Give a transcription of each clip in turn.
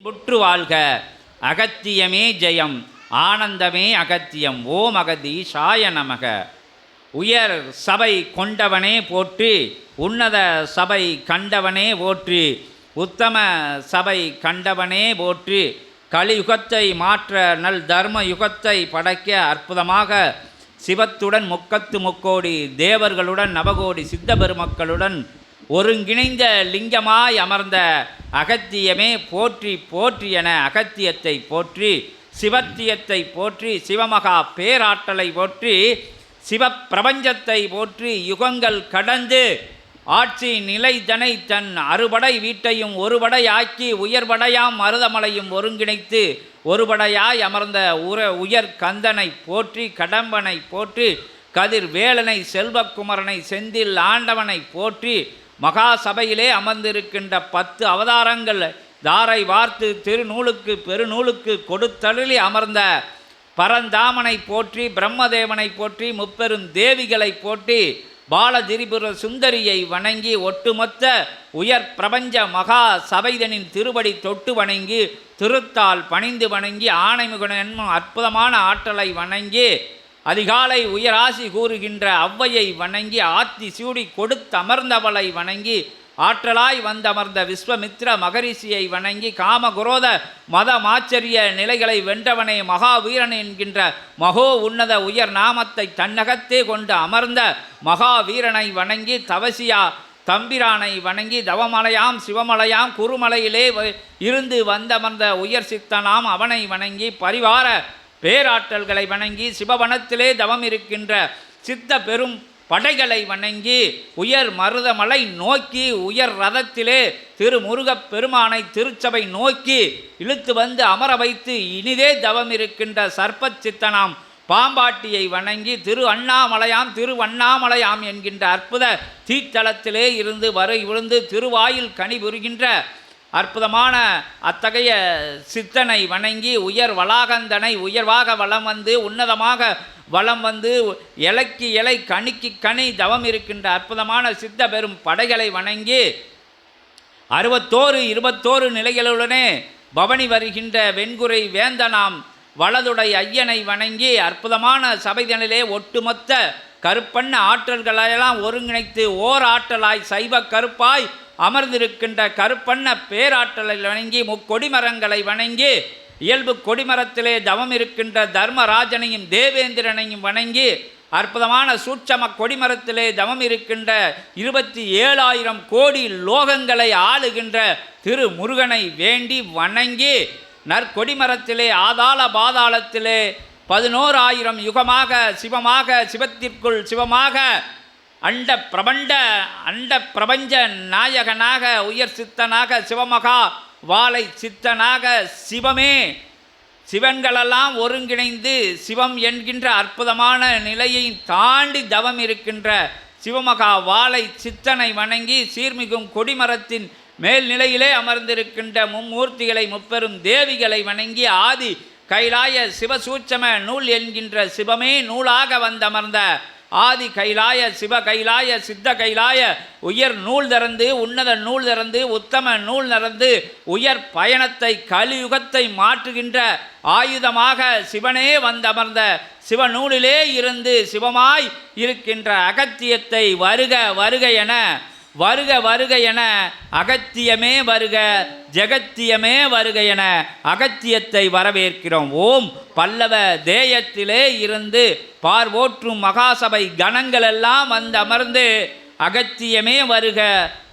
புற்று வாழ்க. அகத்தியமே ஜெயம், ஆனந்தமே அகத்தியம். ஓம் அகதீஷாய நமக. உயர் சபை கொண்டவனே போற்றி, உன்னத சபை கண்டவனே போற்றி, உத்தம சபை கண்டவனே போற்றி, கலியுகத்தை மாற்ற நல் தர்ம யுகத்தை படைக்க அற்புதமாக சிவத்துடன் முக்கத்து முக்கோடி தேவர்களுடன் நவகோடி சித்த பெருமக்களுடன் ஒருங்கிணைந்த லிங்கமாய் அமர்ந்த அகத்தியமே போற்றி போற்றி என அகத்தியத்தை போற்றி, சிவத்தியத்தை போற்றி, சிவமகா பேராற்றலை போற்றி, சிவப்பிரபஞ்சத்தை போற்றி, யுகங்கள் கடந்து ஆட்சி நிலைதனை தன் அறுபடை வீட்டையும் ஒருபடையாக்கி உயர்படையாம் மருதமலையும் ஒருங்கிணைத்து ஒருபடையாய் அமர்ந்த உயர் கந்தனை போற்றி, கடம்பனை போற்றி, கதிர் வேலனை செல்வக்குமரனை செந்தில் ஆண்டவனை போற்றி, மகா சபையிலே அமர்ந்திருக்கின்ற 10 அவதாரங்கள் தாரை வார்த்து திருநூலுக்கு பெருநூலுக்கு கொடுத்தருளி அமர்ந்த பரந்தாமனை போற்றி, பிரம்மதேவனை போற்றி, முப்பெரும் தேவிகளை போற்றி, பாலதிரிபுர சுந்தரியை வணங்கி ஒட்டுமொத்த உயர் பிரபஞ்ச மகா சபைதனின் திருவடி தொட்டு வணங்கி திருத்தால் பணிந்து வணங்கி ஆணைமுகன் என்னும் அற்புதமான ஆற்றலை வணங்கி அதிகாலை உயராசி கூறுகின்ற ஔவையை வணங்கி ஆத்தி சூடி கொடுத்தமர்ந்தவளை வணங்கி ஆற்றலாய் வந்தமர்ந்த விஸ்வமித்ர மகரிஷியை வணங்கி காமகுரோத மதமாச்சரிய நிலைகளை வென்றவனே மகாவீரன் என்கின்ற மகோ உன்னத உயர் நாமத்தை தன்னகத்தே கொண்டு அமர்ந்த மகாவீரனை வணங்கி தவசியா தம்பிரானை வணங்கி தவமலையாம் சிவமலையாம் குருமலையிலே இருந்து வந்தமர்ந்த உயர் சித்தனாம் அவனை வணங்கி பரிவார பேராற்றல்களை வணங்கி சிவவனத்திலே தவம் இருக்கின்ற சித்த பெரும் படைகளை வணங்கி உயர் மருதமலை நோக்கி உயர் ரதத்திலே திருமுருகப் பெருமானை திருச்சபை நோக்கி இழுத்து வந்து அமர வைத்து இனிதே தவம் இருக்கின்ற சர்ப்ப சித்தனாம் பாம்பாட்டியை வணங்கி திருவண்ணாமலையாம் என்கின்ற அற்புத தீத்தலத்திலே இருந்து வரை விழுந்து திருவாயில் கனிபுரிகின்ற அற்புதமான அத்தகைய சித்தனை வணங்கி உயர் வளாகந்தனை உயர்வாக வலம் வந்து உன்னதமாக வலம் வந்து இலைக்கு இலை கனிக்கு கனி தவம் இருக்கின்ற அற்புதமான சித்த பெரும் படைகளை வணங்கி 21 நிலைகளுடனே பவனி வருகின்ற வெண்குறை வேந்தனாம் வலதுடை ஐயனை வணங்கி அற்புதமான சபைதனிலே ஒட்டுமொத்த கருப்பண்ண ஆற்றல்களையெல்லாம் ஒருங்கிணைத்து ஓர் ஆற்றலாய் சைவ கருப்பாய் அமர்ந்திருக்கின்ற கருப்பண்ண பேராற்றலை வணங்கி முக்கொடிமரங்களை வணங்கி இயல்பு கொடிமரத்திலே தவம் இருக்கின்ற தர்மராஜனையும் தேவேந்திரனையும் வணங்கி அற்புதமான சூட்சம கொடிமரத்திலே தவம் இருக்கின்ற 27,000 கோடி லோகங்களை ஆளுகின்ற திருமுருகனை வேண்டி வணங்கி நற்கொடிமரத்திலே ஆதாள பாதாளத்திலே 11,000 யுகமாக சிவத்திற்குள் சிவமாக அண்ட பிரபஞ்ச நாயகனாக உயர் சித்தனாக சிவமகா வாழை சித்தனாக சிவமே சிவன்களெல்லாம் ஒருங்கிணைந்து சிவம் என்கின்ற அற்புதமான நிலையை தாண்டி தவம் இருக்கின்ற சிவமகா வாழை சித்தனை வணங்கி சீர்மிகும் கொடிமரத்தின் மேல்நிலையிலே அமர்ந்திருக்கின்ற மும்மூர்த்திகளை முப்பெரும் தேவிகளை வணங்கி ஆதி கைலாய சிவசூட்சம நூல் என்கின்ற சிவமே நூலாக வந்தமர்ந்த ஆதி கைலாய சிவ கைலாய சித்த கைலாய உயர் நூல் திறந்து உன்னத நூல் திறந்து உத்தம நூல் திறந்து உயர் பயணத்தை கலியுகத்தை மாற்றுகின்ற ஆயுதமாக சிவனே வந்தமர்ந்த சிவநூலிலே இருந்து சிவமாய் இருக்கின்ற அகத்தியத்தை வருக வருக என வருக வருக என அகத்தியமே வருக ஜெகத்தியமே வருக என அகத்தியத்தை வரவேற்கிறோம். ஓம் பல்லவ தேயத்திலே இருந்து பார்வோற்றும் மகாசபை கணங்களெல்லாம் வந்து அமர்ந்து அகத்தியமே வருக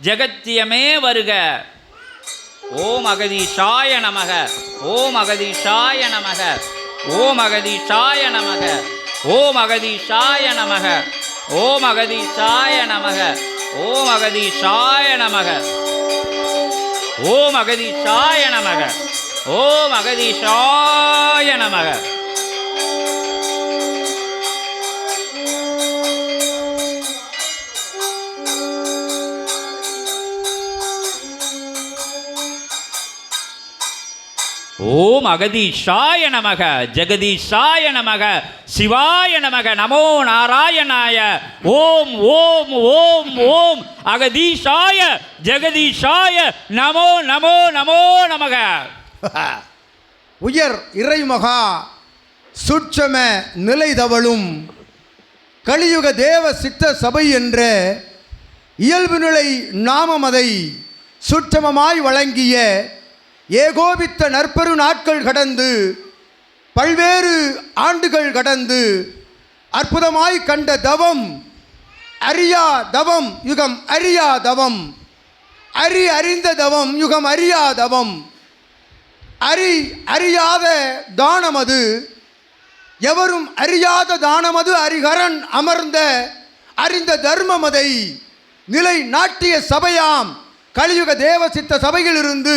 ஜெகத்தியமே வருக. ஓம் அகதீஷாய நமக ஓம் அகதீஷாய நமக ஓம் அகதீஷாய நமக ஓம் அகதீஷாய நமக ஓம் அகதீஷாய நமக ஓம் அகதீஷாய நமக ஓம் அகதீஷாய நமக ஓம் அகதீஷாய நமக. ஓம் அகதீஷாய நமக ஜெகதீஷாய நமக சிவாய நமக நமோ நாராயணாய. ஓம் ஓம் ஓம் ஓம் அகதீஷாய ஜெகதீஷாய நமோ நமோ நமோ நமக. உயர் இறைமகா சுட்சம நிலை தவழும் கலியுக தேவ சித்த சபை என்ற இயல்பு நிலை நாமமதை சுற்றமமாய் வழங்கிய ஏகோபித்த நற்பெரு நாட்கள் கடந்து பல்வேறு ஆண்டுகள் கடந்து அற்புதமாய் கண்ட தவம் அறியா தவம் யுகம் அறியா தவம் அறிந்த தவம் யுகம் அறியா தவம் அறியாத தானமது எவரும் அறியாத தானமது அரிகரன் அமர்ந்த அறிந்த தர்மமதை நிலை நாட்டிய சபையாம் கலியுக தேவசித்த சபையிலிருந்து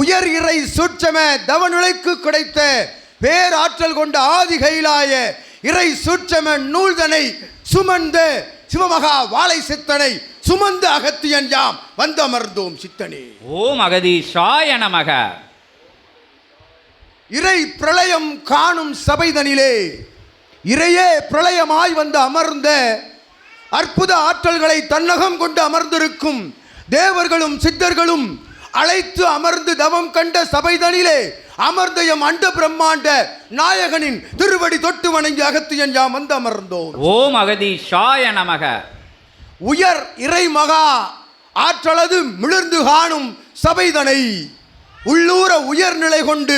உயர் இறை சுற்றம தவநிலைக்கு கிடைத்த பேராற்றல் கொண்ட ஆதி கைலாய இறை சுற்றம நூல்தனை சுமந்த சிவமகா வாழை சித்தனை சுமந்த அகத்தியன் யாம் வந்தமர்ந்தோம் சித்தனே. ஓம் அகதீஷாய நமக. இறை பிரளயம் காணும் சபைதனிலே இறையே பிரளயமாய் வந்து அமர்ந்த அற்புத ஆற்றல்களை தன்னகம் கொண்டு அமர்ந்திருக்கும் தேவர்களும் சித்தர்களும் அழைத்து அமர்ந்து தவம் கண்ட சபைதனிலே அமர்ந்த எம் அண்ட பிரம்மாண்ட நாயகனின் திருவடி தொட்டு வணங்கி அகத்தியன் யாம் வந்து அமர்ந்தோம். ஓம் அகதீஷாய நமக. உயர் இறை மகா ஆற்றலது மிளர்ந்து காணும் சபைதனை உள்ளூர உயர்நிலை கொண்டு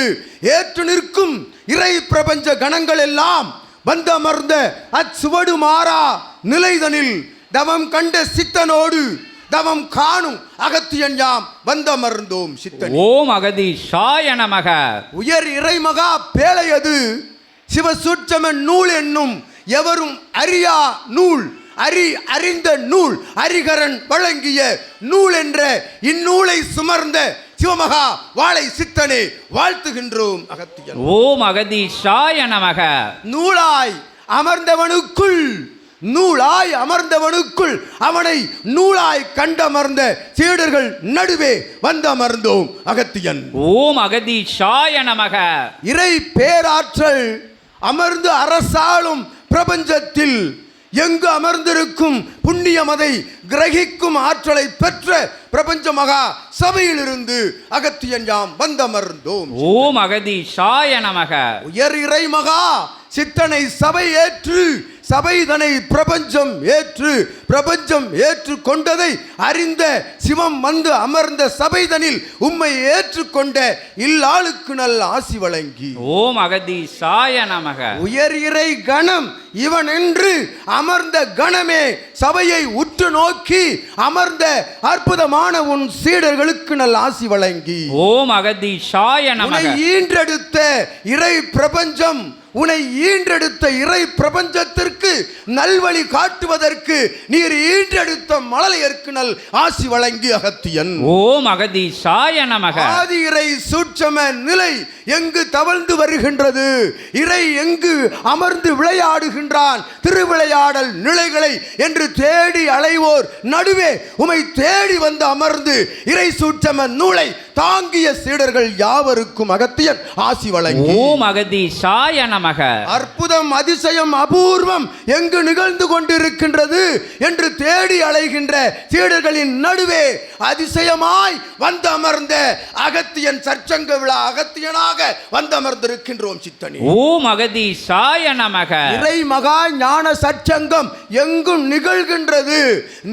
ஏற்று நிற்கும் இறை பிரபஞ்ச கணங்கள் எல்லாம் வந்து அமர்ந்த அச்சுவடு மாறா நிலைதனில் தவம் கண்ட சித்தனோடு தவம் காணும் அகத்தியன் யாம் வந்தமர்ந்தோம் சித்தன். ஓம் அகதீஷாய நமக. உயர் இறைமகா பேழையது சிவசூட்சம நூல் என்னும் எவரும் அறியா நூல் அறிந்த நூல் அரிகரன் வழங்கிய நூல் என்ற இந்நூலை சுமர்ந்த சிவமகா வாழை சித்தனே வாழ்த்துகின்றோம் அகத்தியன். ஓம் அகதீஷாய நமக. நூலாய் அமர்ந்தவனுக்குள் அவனை நூலாய் கண்டமர்ந்த சீடர்கள் நடுவே வந்தமர்ந்தோம் அகத்தியன். ஓம் அகதீஷாய நமக. இறை பேராற்றல் அமர்ந்து அரசாளும் பிரபஞ்சத்தில் எங்கு அமர்ந்திருக்கும் புண்ணியமதை கிரகிக்கும் ஆற்றலை பெற்ற பிரபஞ்ச மகா சபையிலிருந்து அகத்தியன் யாம் வந்தமர்ந்தோம். ஓம் அகதீஷாய நமக. உயர் இறை மகா சித்தனை சபை ஏற்று சபைதனை பிரபஞ்சம் ஏற்று கொண்டதை அறிந்த சிவம் வந்து அமர்ந்த சபைதனில் உம்மை ஏற்றுக்கொண்ட இல்லாளுக்கு நல்ல ஆசி வழங்கி. ஓம் அகதீஷாய நமக. உயர் இறை கணம் இவன் என்று அமர்ந்த கணமே சபையை உற்று நோக்கி அமர்ந்த அற்புதமான உன் சீடர்களுக்கு நல்ல ஆசி வழங்கி. ஓம் அகதீஷாய நமக. ஈன்றெடுத்த இறை பிரபஞ்சம் உன்னை ஈன்றெடுத்த இறை பிரபஞ்சத்திற்கு நல்வழி காட்டுவதற்கு நீர் ஈன்றெடுத்த மழலையருக்கு நல் ஆசி வழங்கி அகத்தியன். ஓம் அகதீஷாய நமக. ஆதி இறை சூட்சம நிலை எங்கு தவழ்ந்து வருகின்றது, இறை எங்கு அமர்ந்து விளையாடுகின்றான், திருவிளையாடல் நிலைகளை என்று தேடி அலைவோர் நடுவே உமை தேடி வந்து அமர்ந்து இறை சூட்சம நூலை தாங்கிய சீடர்கள் யாவருக்கும் அகத்தியன் ஆசி வழங்கி. ஓம் அகதீஷாய நமக. அற்புதம் அதிசயம் அபூர்வம் எங்கு நிகழ்ந்து கொண்டிருக்கின்றது என்று தேடி அலைகின்ற சீடர்களின் நடுவே அதிசயமாய் வந்து அமர்ந்த அகத்தியன் சற்சங்க விழா அகத்தியனாக வந்து அமர்ந்திருக்கின்றோம் சித்தனே. ஓம் அகதீஷாய நமக. இறை மகா ஞான சற்சங்கம் எங்கும்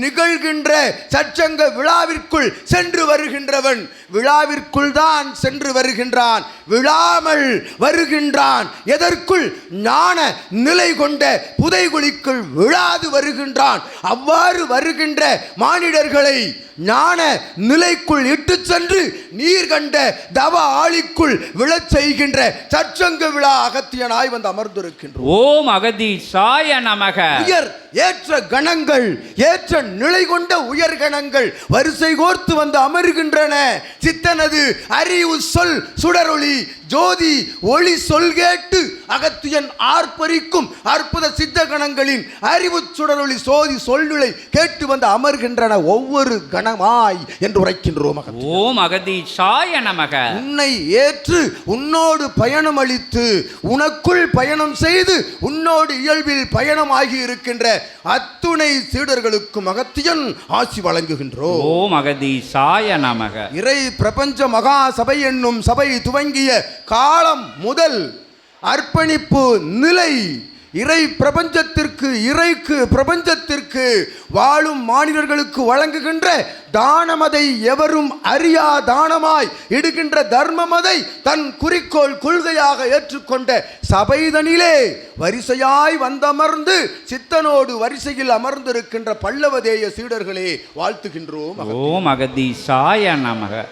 நிகழ்கின்ற சற்சங்க விழாவிற்குள் சென்று வருகின்றவன் விழாவிற்குள் தான் சென்று வருகின்றான், விழாமல் வருகின்றான். எதற்குள்? ஞான நிலை கொண்ட புதைகுழிக்குள் விழாது வருகின்றான். அவ்வாறு வருகின்ற மானிடர்களை ஞான நிலைக்குள் இட்டு சென்று நீர் கண்ட தவ ஆளிக்குள் விழச் செய்கின்ற சற்சங்க விழா அகத்தியனாய் வந்து அமர்ந்திருக்கின்றோம். ஓம் அகதீஷாய நமக. உயர் ஏற்ற கணங்கள் ஏற்ற நிலை கொண்ட உயர் கணங்கள் வரிசை கோர்த்து வந்து அமர்கின்றன. சித்தனது அறிவு சொல் சுடரொளி ஜோதி ஒளி சொல் கேட்டு அகத்தியன் ஆர்ப்பரிக்கும் அற்புத சித்த கணங்களின் அறிவு சுடரொளி சோதி சொல்நிலை கேட்டு வந்து அமர்கின்றன ஒவ்வொரு கணமாய் என்று உரைக்கின்றோம். ஓம் அகதீசாய நமக. உன்னை ஏற்று உன்னோடு பயணம் அளித்து உனக்குள் பயணம் செய்து உன்னோடு இயல்பில் பயணமாகி இருக்கின்ற அத்துணை சீடர்களுக்கும் அகத்தியன் ஆசி வழங்குகின்றோம். ஓம் அகதீசாய நமக. இறை பிரபஞ்ச மகா சபை என்னும் சபை துவங்கிய காலம் முதல் அர்ப்பணிப்பு நிலை இறை பிரபஞ்சத்திற்கு இறைக்கு பிரபஞ்சத்திற்கு வாழும் மாநிலர்களுக்கு வழங்குகின்ற தானமதை எவரும் அறியா தானமாய் இடுகின்ற தர்மமதை தன் குறிக்கோள் கொள்கையாக ஏற்றுக்கொண்ட சபைதனிலே வரிசையாய் வந்தமர்ந்து சித்தனோடு வரிசையில் அமர்ந்திருக்கின்ற பல்லவதேய சீடர்களே வாழ்த்துகின்றோம். ஓம் அகதீசாய நமக.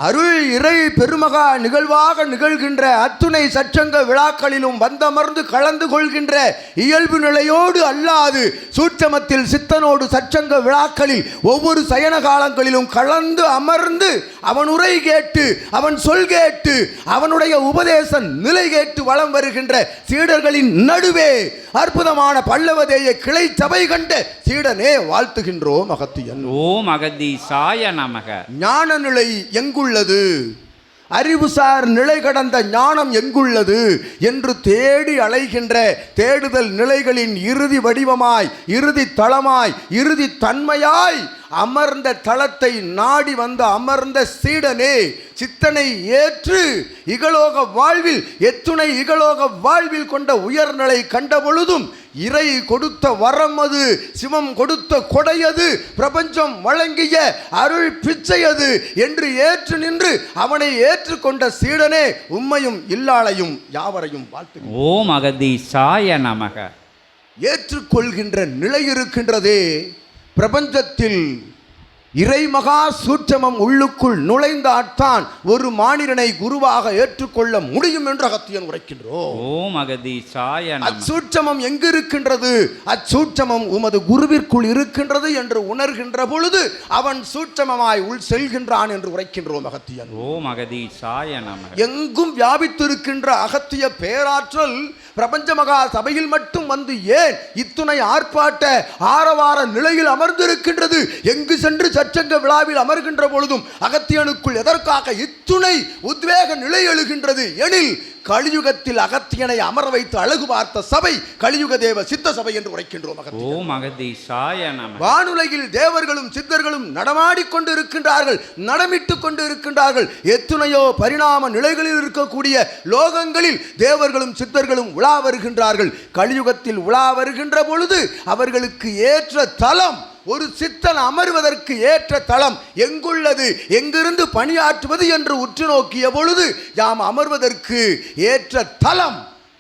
அருள் இறை பெருமகா நிகழ்வாக நிகழ்கின்ற அத்துணை சச்சங்க விழாக்களிலும் வந்தமர்ந்து கலந்து கொள்கின்ற இயல்பு நிலையோடு அல்லாது சூட்சமத்தில் சித்தனோடு சச்சங்க விழாக்களில் ஒவ்வொரு சயன காலங்களிலும் கலந்து அமர்ந்து அவன் உரை கேட்டு அவன் சொல் கேட்டு அவனுடைய உபதேச நிலை கேட்டு வலம் வருகின்ற சீடர்களின் நடுவே அற்புதமான பல்லவதேய கிளை சபை கண்ட சீடனே வாழ்த்துகின்றோம் அகத்தியன். ஓம் அகதீசாய நமக. ஞான நிலை எங்குள்ளது, அறிவுசார் நிலை கடந்த ஞானம் எங்குள்ளது என்று தேடி அலைகின்ற தேடுதல் நிலைகளின் இறுதி வடிவமாய் இறுதி தளமாய் இறுதி தன்மையாய் அமர்ந்த தளத்தை நாடி வந்து அமர்ந்த சீடனே சித்தனை ஏற்று இகலோக வாழ்வில் எத்துணை இகலோக வாழ்வில் கொண்ட உயர்நிலை கண்ட பொழுதும் இறை கொடுத்த வரம் அது, சிவம் கொடுத்த கொடையது, பிரபஞ்சம் வழங்கிய அருள் பிச்சையது என்று ஏற்று நின்று அவனை ஏற்றுக்கொண்ட சீடனே உம்மையும் இல்லாளையும் யாவரையும் வாழ்த்து. ஓம் அகதீசாய நமக. ஏற்றுக்கொள்கின்ற நிலை இருக்கின்றதே பிரபஞ்சத்தில் இறை மகா சூட்சமம் உள்ளுக்குள் நுழைந்தால்தான் ஒரு மானிடனை குருவாக ஏற்றுக்கொள்ள முடியும் என்று அகத்தியன் உரைக்கின்றோம். ஓம் அகதீசாய நமக. அச்சூட்சமம் எங்கு இருக்கின்றது? அச்சூட்சமம் உமது குருவிற்குள் இருக்கின்றது என்று உணர்கின்ற பொழுது அவன் சூட்சமமாய் உள் செல்கின்றான் என்று உரைக்கின்றோம் அகத்தியன். ஓம் அகதீசாய நமக. எங்கும் வியாபித்திருக்கின்ற அகத்திய பேராற்றல் பிரபஞ்ச மகா சபையில் மட்டும் வந்து ஏன் இத்துணை ஆர்ப்பாட்ட ஆரவார நிலையில் அமர்ந்திருக்கின்றது? எங்கு சென்று சச்சங்க விழாவில் அமர்கின்ற பொழுதும் அகத்தியனுக்குள் எதற்காக இத்துணை உத்வேக நிலை எழுகின்றது எனில் கலியுகத்தில் அகத்தியனை அமர வைத்து அழகு பார்த்த சபை கலியுக தேவ சித்த சபை என்று உரைக்கின்றோம். ஓம் அகதீசாய நமக. வானுலகில் தேவர்களும் சித்தர்களும் நடமாடிக்கொண்டு இருக்கின்றார்கள், நடமிட்டுக் கொண்டு இருக்கின்றார்கள். எத்துணையோ பரிணாம நிலைகளில் இருக்கக்கூடிய லோகங்களில் தேவர்களும் சித்தர்களும் உலா வருகின்றார்கள். கலியுகத்தில் உலா வருகின்ற பொழுது அவர்களுக்கு ஏற்ற தலம், ஒரு சித்தன் அமர்வதற்கு ஏற்ற தளம் எங்குள்ளது, எங்கிருந்து பணியாற்றுவது என்று உற்று நோக்கிய பொழுது யாம் அமர்வதற்கு ஏற்ற தலம்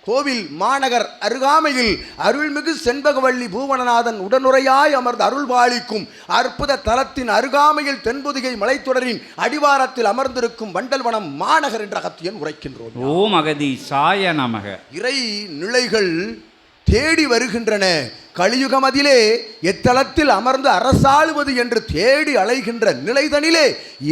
கோவில் மாநகர் அருகாமையில் அருள்மிகு செண்பகவல்லி பூவனநாதன் உடனுரையாய் அமர்ந்து அருள் பாலிக்கும் அற்புத தலத்தின் அருகாமையில் தென்பொதிகை மலைத்தொடரின் அடிவாரத்தில் அமர்ந்திருக்கும் வண்டல்வனம் மாநகர் என்ற அகத்தியன் உரைக்கின்றோம். ஓம் அகதீசாய நமக. இறை நிலைகள் தேடி வருகின்றன. கலியுகமதிலே எத்தலத்தில் அமர்ந்து அரசாளுவது என்று தேடி அலைகின்ற நிலைதனிலே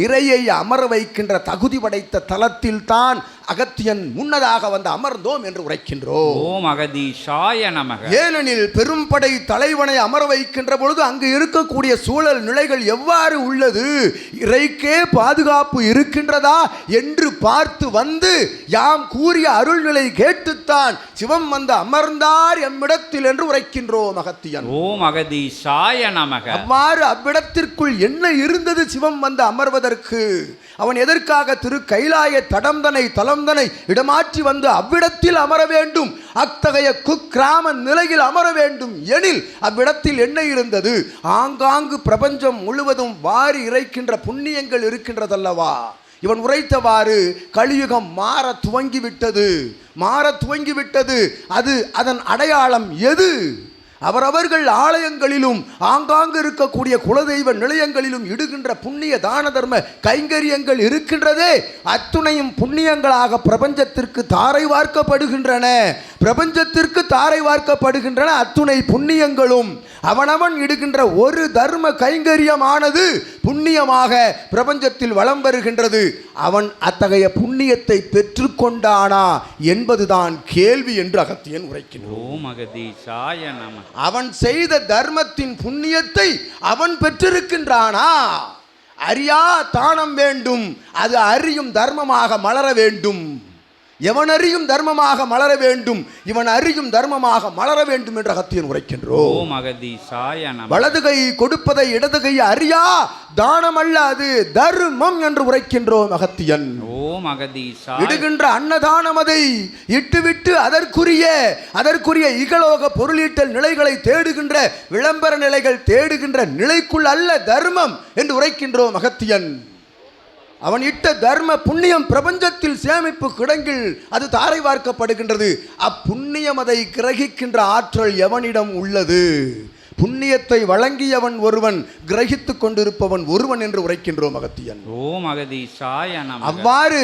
இறையை அமர வைக்கின்ற தகுதி படைத்த தலத்தில் தான் அகத்தியன் முன்னதாக வந்து அமர்ந்தோம் என்று உரைக்கின்றோம். ஓம் அகதீசாய நமக. ஏனெனில் பெரும்படை தலைவனை அமர வைக்கின்ற பொழுது அங்கு இருக்கக்கூடிய சூழல் நிலைகள் எவ்வாறு உள்ளது, இறைக்கே பாதுகாப்பு இருக்கின்றதா என்று பார்த்து வந்து யாம் கூறிய அருள்நிலை கேட்டுத்தான் சிவம் வந்து அமர்ந்தார் எம்மிடத்தில் என்று உரைக்கின்றோம் அகத்தியன். ஓம் அகதீசாய நமக. அவ்வாறு அவ்விடத்திற்குள் என்ன இருந்தது சிவம் வந்து அமர்வதற்கு? அவன் எதற்காக திரு கைலாய தடம்தனை தலம்தனை இடமாற்றி வந்து அவ்விடத்தில் அமர வேண்டும், அத்தகைய குக்கிராம நிலையில் அமர வேண்டும் எனில் அவ்விடத்தில் என்ன இருந்தது? ஆங்காங்கு பிரபஞ்சம் முழுவதும் வாரி இறைக்கின்ற புண்ணியங்கள் இருக்கின்றதல்லவா? இவன் உரைத்தவாறு கலியுகம் மாற துவங்கிவிட்டது, மாற துவங்கிவிட்டது. அது அதன் அடையாளம் எது? அவரவர்கள் ஆலயங்களிலும் ஆங்காங்கு இருக்கக்கூடிய குலதெய்வ நிலையங்களிலும் இடுகின்ற புண்ணிய தான தர்ம கைங்கரியங்கள் இருக்கின்றதே, அத்துணையும் புண்ணியங்களாக பிரபஞ்சத்திற்கு தாரை வார்க்கப்படுகின்றன. பிரபஞ்சத்திற்கு தாரை வார்க்கப்படுகின்றன அத்துணை புண்ணியங்களும். அவனவன் இடுகின்ற ஒரு தர்ம கைங்கரியமானது புண்ணியமாக பிரபஞ்சத்தில் வலம் வருகின்றது. அவன் அத்தகைய புண்ணியத்தை பெற்றுக்கொண்டானா என்பதுதான் கேள்வி என்று அகத்தியன் உரைக்கின்றான். ஓம் அகதீசாய நமக. அவன் செய்த தர்மத்தின் புண்ணியத்தை அவன் பெற்றிருக்கின்றானா? அறியா தானம் வேண்டும், அது அறியும் தர்மமாக மலர வேண்டும். எவன் அறியும் தர்மமாக மலர வேண்டும், இவன் அறியும் தர்மமாக மலர வேண்டும் என்று அகத்தியன் உரைக்கின்றோம். ஓம் அகதீசாய நமக. வலது கை கொடுப்பதை இடது கை அறியா தானம் அல்ல, அது தர்மம் என்று உரைக்கின்றோம் அகத்தியன். ஓம் அகதீசாய. இடுகின்ற அன்னதானம் அதை இட்டுவிட்டு அதற்குரிய இகலோக பொருளீட்டல் நிலைகளை தேடுகின்ற விளம்பர நிலைகள் தேடுகின்ற நிலைக்குள் அல்ல தர்மம் என்று உரைக்கின்றோம் அகத்தியன். அவன் இட்ட தர்ம புண்ணியம் பிரபஞ்சத்தில் சேமிப்பு கிடங்கில் அது தாரை வார்க்கப்படுகின்றது. அப்புண்ணியம் அதை கிரகிக்கின்ற ஆற்றல் எவனிடம் உள்ளது? புண்ணியத்தை வழங்கியவன் ஒருவன், கிரகித்துக் கொண்டிருப்பவன் ஒருவன் என்று உரைக்கின்றோம் அகத்தியன். ஓம் அகதீசாய நமக. அவ்வாறு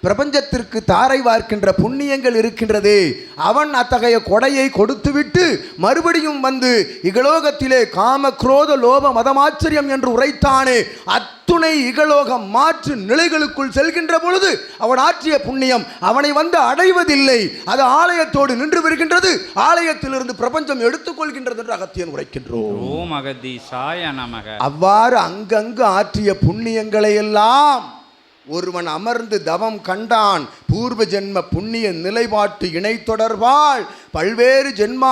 பிரபஞ்சத்திற்கு தாரை வார்க்கின்ற புண்ணியங்கள் இருக்கின்றதே, அவன் அத்தகைய கொடையை கொடுத்துவிட்டு மறுபடியும் வந்து இகலோகத்திலே காம குரோத லோப மதமாச்சரியம் என்று உரைத்தானே, அத்துணை இகலோக மாற்று நிலைகளுக்குள் செல்கின்ற பொழுது அவன் ஆற்றிய புண்ணியம் அவனை வந்து அடைவதில்லை. அது ஆலயத்தோடு நின்று வருகின்றது, ஆலயத்திலிருந்து பிரபஞ்சம் எடுத்துக்கொள்கின்றது என்று அகத்தியன் உரைக்கின்றோம். ஓம் அகதீசாய நமக. அவ்வாறு அங்கங்கு ஆற்றிய புண்ணியங்களை எல்லாம் ஒருவன் அமர்ந்து தவம் கண்டான். பூர்வ ஜென்ம புண்ணிய நிலைப்பாட்டு இணை தொடர்பால் பல்வேறு ஜென்ம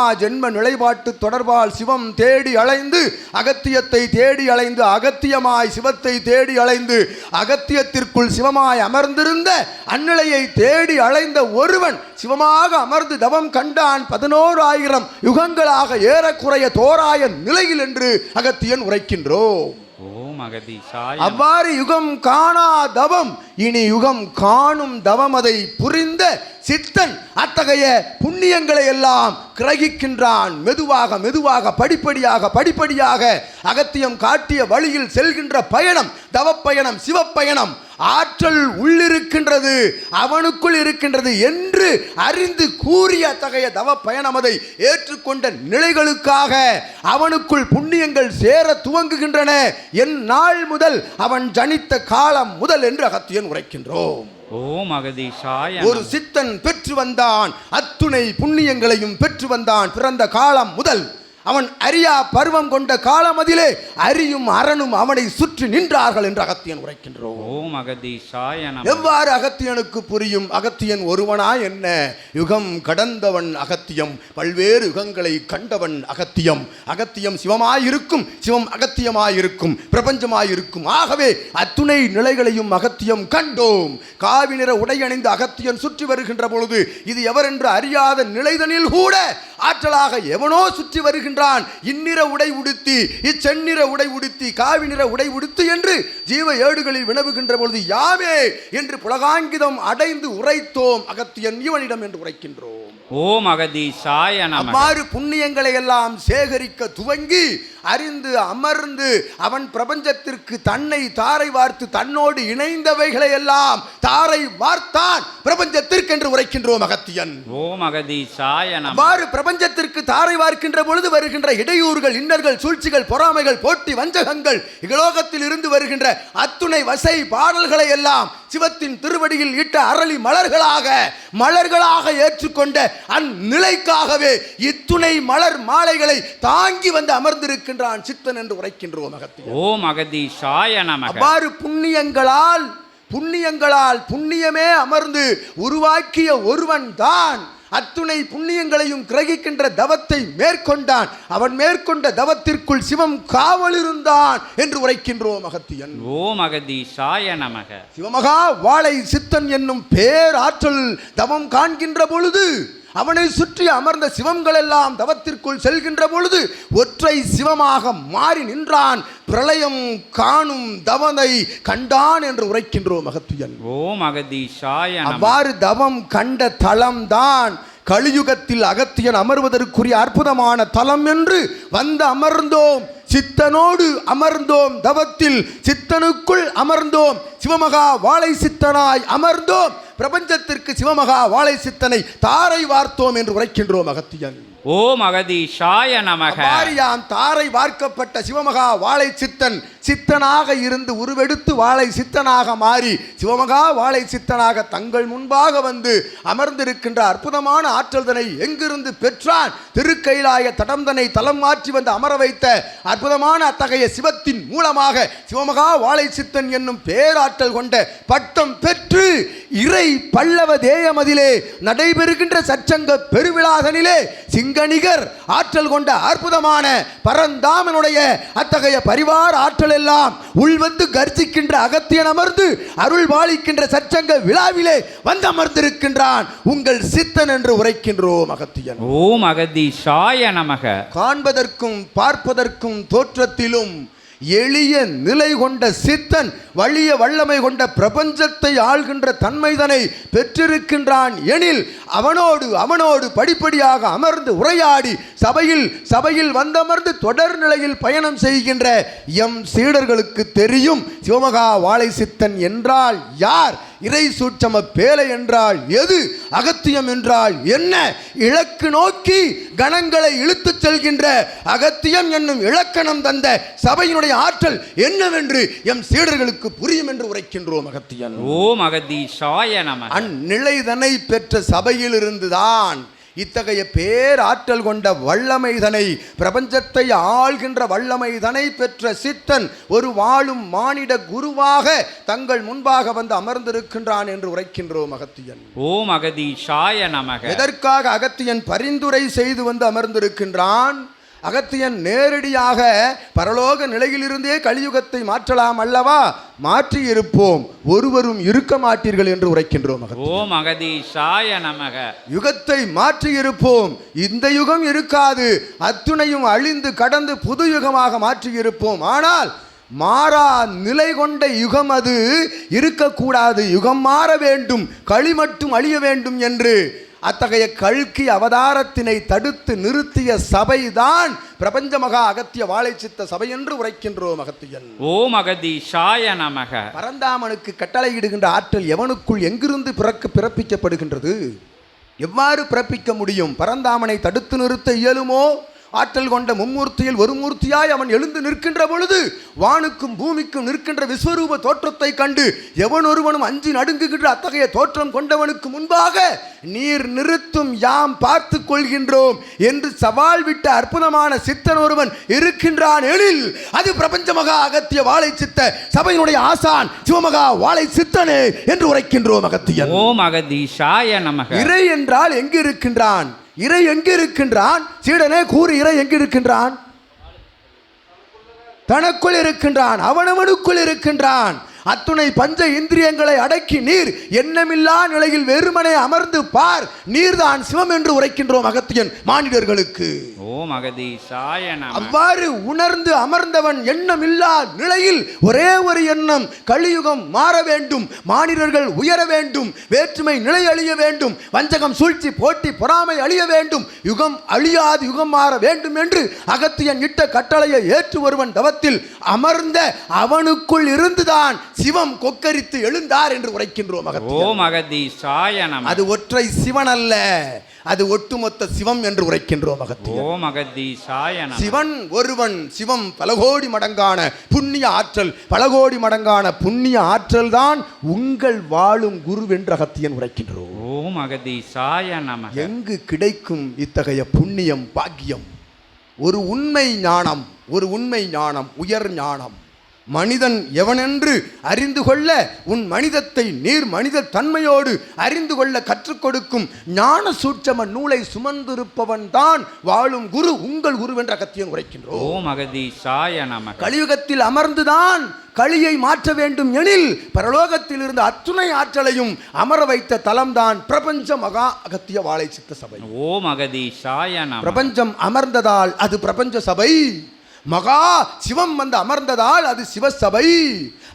நிலைப்பாட்டு தொடர்பால் சிவம் தேடி அலைந்து அகத்தியத்தை தேடி அலைந்து அகத்தியமாய் சிவத்தை தேடி அலைந்து அகத்தியத்திற்குள் சிவமாய் அமர்ந்திருந்த அந்நிலையை தேடி அலைந்த ஒருவன் சிவமாக அமர்ந்து தவம் கண்டான். 11,000 யுகங்களாக ஏறக்குறைய தோராய நிலையில் என்று அகத்தியன் உரைக்கின்றோம். ஓம் அகதீசாய. அவ்வாறு யுகம் காணா தவம் இனி யுகம் காணும் தவம் அதை புரிந்த சித்தன் அத்தகைய புண்ணியங்களை எல்லாம் கிரகிக்கின்றான். மெதுவாக படிப்படியாக அகத்தியம் காட்டிய வழியில் செல்கின்ற பயணம் தவப்பயணம், சிவப்பயணம். ஆற்றல் உள்ளிருக்கின்றது, அவனுக்குள் இருக்கின்றது என்று அறிந்து கூறிய அத்தகைய தவ பயணம் அதை ஏற்றுக்கொண்ட நிலைகளுக்காக அவனுக்குள் புண்ணியங்கள் சேர துவங்குகின்றன. என் நாள் முதல் அவன் ஜனித்த காலம் முதல் என்று அகத்தியன் உரைக்கின்றோம். ஓம் அகதீசாய. ஒரு சித்தன் பெற்று வந்தான், அத்துணை புண்ணியங்களையும் பெற்று வந்தான். பிறந்த காலம் முதல் அவன் அறியா பருவம் கொண்ட காலம் அதிலே அறியும் அரணும் அவனை சுற்றி நின்றார்கள் என்று அகத்தியன் உரைக்கின்றோம். ஓம் அகதீசாய நமக. எவ்வாறு அகத்தியனுக்கு புரியும்? அகத்தியன் ஒருவனா என்ன? யுகம் கடந்தவன் அகத்தியம், பல்வேறு யுகங்களை கண்டவன் அகத்தியம். அகத்தியம் சிவமாயிருக்கும், சிவம் அகத்தியமாயிருக்கும், பிரபஞ்சமாயிருக்கும். ஆகவே அத்துணை நிலைகளையும் அகத்தியம் கண்டோம். காவி நிற உடையணிந்து அகத்தியன் சுற்றி வருகின்ற பொழுது இது எவர் என்று அறியாத நிலைதனில் கூட ஆற்றலாக எவனோ சுற்றி வருகின்றான். இந்நிற உடை உடுத்தி, இச்செந்நிற உடை உடுத்தி, காவி நிற உடை உடுத்து என்று ஜீவ ஏடுகளில் வினவுகின்ற பொழுது யாவே என்று புலகாங்கிதம் அடைந்து உரைத்தோம் அகத்தியன் இவனிடம் என்று உரைக்கின்றோம். ஓம் அகதீசாய நமக. அவ்வாறு புண்ணியங்களை எல்லாம் சேகரிக்க துவங்கி அறிந்து அமர்ந்து அவன் பிரபஞ்சத்திற்கு தன்னை தாரை வார்த்து தன்னோடு இணைந்தவைகளை எல்லாம் தாரை வார்த்தான் பிரபஞ்சத்திற்கு என்று உரைக்கின்றோம் அகத்தியன். ஓம் அகதீசாய நமக. அவ்வாறு பிரபஞ்சத்திற்கு தாரை வார்க்கின்ற பொழுது வருகின்ற இடையூறுகள், இன்னல்கள், சூழ்ச்சிகள், பொறாமைகள், போட்டி, வஞ்சகங்கள், இகலோகத்தில் இருந்து வருகின்ற அத்துணை வசை பாடல்களை எல்லாம் சிவத்தின் திருவடியில் இட்ட அரளி மலர்களாக ஏற்றுக்கொண்ட அந்நிலைக்காகவே இத்துணை மலர் மாலைகளை தாங்கி வந்து அமர்ந்திருக்கின்றான் சித்தன் என்று உரைக்கின்றோம் அகத்தியன். ஓம் அகதீசாய நமக. அவ்வாறு புண்ணியங்களால் புண்ணியமே அமர்ந்து உருவாக்கிய ஒருவன் தான் அத்துணை புண்ணியங்களையும் கிரகிக்கின்ற தவத்தை மேற்கொண்டான். அவன் மேற்கொண்ட தவத்திற்குள் சிவம் காவலிருந்தான் என்று உரைக்கின்றோம் அகத்தியன். ஓம் அகதீசாய நமக. சிவமகா வாழை சித்தன் என்னும் பேராற்றல் தவம் காண்கின்ற பொழுது அவனை சுற்றி அமர்ந்த சிவங்கள் எல்லாம் தவத்திற்குள் செல்கின்ற பொழுது ஒற்றை சிவமாக மாறி நின்றான். பிரளயம் காணும் தவனை கண்டான் என்று உரைக்கின்றோம் அகத்தியன். ஓம் அகதீசாய நமக. அவ்வாறு தவம் கண்ட தலம்தான் கலியுகத்தில் அகத்தியன் அமர்வதற்குரிய அற்புதமான தலம் என்று வந்து அமர்ந்தோம். சித்தனோடு அமர்ந்தோம் தவத்தில், சித்தனுக்குள் அமர்ந்தோம், சிவமகா வாழை சித்தனாய் அமர்ந்தோம், பிரபஞ்சத்திற்கு சிவமகா வாழை சித்தனை தாரை வார்த்தோம் என்று உரைக்கின்றோம் அகத்தியன். ஓம் அகதீஷாய நமக. அவ்வாறியாம் தாரை வார்க்கப்பட்ட சிவமகா வாழை சித்தன் சித்தனாக இருந்து உருவெடுத்து வாழை சித்தனாக மாறி சிவமகா வாழை சித்தனாக தங்கள் முன்பாக வந்து அமர்ந்திருக்கின்ற அற்புதமான ஆற்றல்தனை எங்கிருந்து பெற்றான்? திருக்கைலாய தடம்தனை தலம் மாற்றி வந்து அமர வைத்த அற்புதமான அத்தகைய சிவத்தின் மூலமாக சிவமகா வாழை சித்தன் என்னும் பேராற்றல் கொண்ட பட்டம் பெற்று இறை பல்லவ தேயமதிலே நடைபெறுகின்ற சச்சங்க பெருவிழாதனிலே சிங்கனிகர் ஆற்றல் கொண்ட அற்புதமான பரந்தாமனுடைய அத்தகைய பரிவார ஆற்றல் எல்லாம் உள்வந்து கர்ஜிக்கின்ற அகத்தியன் அமர்ந்து அருள் பாலிக்கின்ற சச்சங்க விழாவிலே வந்து அமர்ந்திருக்கின்றான் உங்கள் சித்தன் என்று உரைக்கின்றோம் அகத்தியன். ஓம் அகதீஷாய நமக. காண்பதற்கும் பார்ப்பதற்கும் தோற்றத்திலும் எளிய நிலை கொண்ட சித்தன் வலிய வல்லமை கொண்ட பிரபஞ்சத்தை ஆள்கின்ற தன்மைதனை பெற்றிருக்கின்றான் எனில் அவனோடு படிப்படியாக அமர்ந்து உரையாடி சபையில் வந்தமர்ந்து தொடர் நிலையில் பயணம் செய்கின்ற எம் சீடர்களுக்கு தெரியும் சிவமகா வாழை சித்தன் என்றால் யார், இறை சூட்சம பேலை என்றால் எது, அகத்தியம் என்றால் என்ன, இலக்கு நோக்கி கணங்களை இழுத்துச் செல்கின்ற அகத்தியம் என்னும் இலக்கணம் தந்த சபையினுடைய ஆற்றல் என்னவென்று எம் சீடர்களுக்கு புரியும் என்று உரைக்கின்றோம் அகத்தியன். ஓம் அகதீஷாய நமக. அந்நிலைதனை பெற்ற சபையில் இருந்துதான் இத்தகைய பேராற்றல் கொண்ட வல்லமைதனை பிரபஞ்சத்தை ஆள்கின்ற வல்லமைதனை பெற்ற சித்தன் ஒரு வாழும் மானிட குருவாக தங்கள் முன்பாக வந்து அமர்ந்திருக்கின்றான் என்று உரைக்கின்றோம் அகத்தியன். ஓம் அகதீஷாய நமக. எதற்காக அகத்தியன் பரிந்துரை செய்து வந்து அமர்ந்திருக்கின்றான்? அகத்தியன் நேரடியாக பரலோக நிலையிலிருந்தே கலியுகத்தை மாற்றலாம் அல்லவா, மாற்றி இருப்போம், ஒருவரும் இருக்க மாட்டீர்கள் என்று உரைக்கின்றோம். ஓம் அகதீஷாய நமக. யுகத்தை மாற்றி இருப்போம், இந்த யுகம் இருக்காது, அத்துணையும் அழிந்து கடந்து புது யுகமாக மாற்றி இருப்போம். ஆனால் மாறா நிலை கொண்ட யுகம் அது இருக்கக்கூடாது, யுகம் மாற வேண்டும், களி மட்டும் அழிய வேண்டும் என்று அத்தகைய கல்கி அவதாரத்தினை தடுத்து நிறுத்திய சபைதான் பிரபஞ்ச மகா அகத்திய வாழை சித்த சபை என்று உரைக்கின்றோம் அகத்தியன். ஓம் அகதீஷாய நமக. பரந்தாமனுக்கு கட்டளையிடுகின்ற ஆற்றல் எவனுக்குள் எங்கிருந்து பிறப்பிக்கப்படுகின்றது? எவ்வாறு பிறப்பிக்க முடியும்? பரந்தாமனை தடுத்து நிறுத்த இயலுமோ? ஆற்றல் கொண்ட மும்மூர்த்தியில் ஒரு மூர்த்தியாய் அவன் எழுந்து நிற்கின்ற பொழுது வானுக்கும் பூமிக்கும் நிற்கின்ற விஸ்வரூப தோற்றத்தை கண்டு எவன் ஒருவனும் அஞ்சி நடுங்குகின்ற அத்தகைய தோற்றம் கொண்டவனுக்கு முன்பாக நீர் நிறுத்தும், யாம் பார்த்து கொள்கின்றோம் என்று சவால் விட்ட அற்புதமான சித்தன் ஒருவன் இருக்கின்றான் எனில் அது பிரபஞ்ச மகா அகத்திய வாழை சித்த சபையினுடைய ஆசான் சிவமகா வாழை சித்தனே என்று உரைக்கின்றோம் அகத்தியன். ஓம் அகதீஷாய நமக. இறை என்றால் எங்கு இருக்கின்றான்? இறை எங்கு இருக்கின்றான்? சீடனே கூறு, இறை எங்கு இருக்கின்றான்? தனக்குள் இருக்கின்றான், அவனவனுக்குள் இருக்கின்றான். அத்துணை பஞ்ச இந்திரியங்களை அடக்கி நீர் எண்ணமில்லா நிலையில் வெறுமனே அமர்ந்து பார், நீர்தான் சிவம் என்று உரைக்கின்றோம் அகத்தியன் மானிடர்களுக்கு. ஓம் அகதீஷாய நமக. அவ்வாறு உணர்ந்து அமர்ந்தவன் எண்ணமில்லா நிலையில் ஒரே ஒரு எண்ணம், கலியுகம் மாற வேண்டும், மானிடர்கள் உயர வேண்டும், வேற்றுமை நிலை அழிய வேண்டும், வஞ்சகம் சூழ்ச்சி போட்டி பொறாமை அழிய வேண்டும், யுகம் அழியாது யுகம் மாற வேண்டும் என்று அகத்தியன் இட்ட கட்டளையை ஏற்று ஒருவன் தவத்தில் அமர்ந்த அவனுக்குள் இருந்துதான் சிவம் கொக்கரித்து எழுந்தார் என்று உரைக்கின்றோம். ஓம் அகதீஷாய நமக. அது ஒற்றை சிவன் அல்ல, அது ஒட்டுமொத்த சிவம் என்று உரைக்கின்றோம். ஓம் அகதீஷாய நமக. சிவன் ஒருவன், சிவம் பல கோடி மடங்கான புண்ணிய ஆற்றல், பல கோடி மடங்கான புண்ணிய ஆற்றல் தான் உங்கள் வாழும் குரு என்று அகத்தியன் உரைக்கின்றோம். ஓம் அகதீஷாய நமக. எங்கு கிடைக்கும் இத்தகைய புண்ணியம் பாக்கியம்? ஒரு உண்மை ஞானம், ஒரு உண்மை ஞானம், உயர் ஞானம். மனிதன் எவனென்று அறிந்து கொள்ள உன் மனிதத்தை நீர் மனித தன்மையோடு அறிந்து கொள்ள கற்றுக் கொடுக்கும் ஞான சூட்சம நூலை சுமந்திருப்பவன் தான் வாழும் குரு, உங்கள் குரு என்ற அகத்தியன் உரைக்கின்றோம். ஓம் அகதீஷாய நமக. கலியுகத்தில் அமர்ந்துதான் களியை மாற்ற வேண்டும் எனில் பரலோகத்தில் இருந்த அத்துணை ஆற்றலையும் அமர வைத்த தலம்தான் பிரபஞ்ச மகா அகத்திய வாழை சித்த சபை. ஓம் அகதீஷாய நமக. பிரபஞ்சம் அமர்ந்ததால் அது பிரபஞ்ச சபை, மகா சிவம் வந்து அமர்ந்ததால் அது சிவசபை.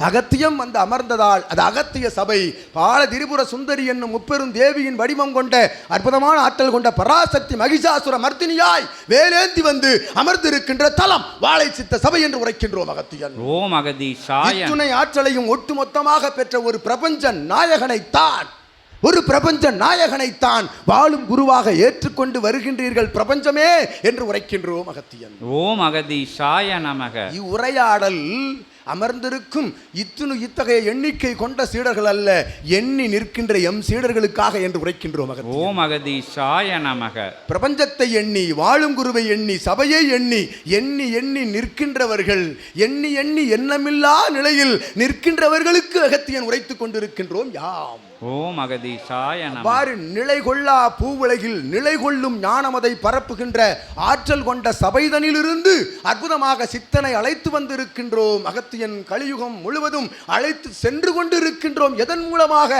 அகத்தியம் வந்து அமர்ந்ததால் அது அகத்திய சபை. பால திரிபுர சுந்தரி என்னும் முப்பெரும் தேவியின் வடிவம் கொண்ட அற்புதமான ஆற்றல் கொண்ட பராசக்தி மகிஷாசுர மர்த்தினியாய் வேலேந்தி வந்து அமர்ந்திருக்கின்ற தலம் வாழை சித்த சபை என்று உரைக்கின்றோம் அகத்தியன். ஓம் அகதீஷாய இத்துணை ஆற்றலையும் ஒட்டுமொத்தமாக பெற்ற ஒரு பிரபஞ்ச நாயகனைத்தான் வாழும் குருவாக ஏற்றுக்கொண்டு வருகின்றீர்கள் பிரபஞ்சமே என்று உரைக்கின்றோம் அகத்தியன். ஓம் அகதீஷாய நமக. இவ்வுரையாடல் அமர்ந்திருக்கும் இத்தகைய எண்ணிக்கை கொண்ட சீடர்கள் அல்ல, எண்ணி நிற்கின்ற எம் சீடர்களுக்காக என்று உரைக்கின்றோம். ஓம் அகதீஷாய நமக. பிரபஞ்சத்தை எண்ணி வாழும் குருவை எண்ணி சபையை எண்ணி எண்ணி எண்ணி நிற்கின்றவர்கள், எண்ணி எண்ணி எண்ணமில்லா நிலையில் நிற்கின்றவர்களுக்கு அகத்தியன் உரைத்துக் கொண்டிருக்கின்றோம் யாம். ஓம் அகதீஷாய நமக. வாறு நிலை கொள்ளா பூவுலகில் நிலை கொள்ளும் ஞானமதை பரப்புகின்ற ஆற்றல் கொண்ட சபைதனிலிருந்து அற்புதமாக சித்தனை அழைத்து வந்திருக்கின்றோம். அகத்தியன் கலியுகம் முழுவதும் அழைத்து சென்று கொண்டிருக்கின்றோம். எதன் மூலமாக?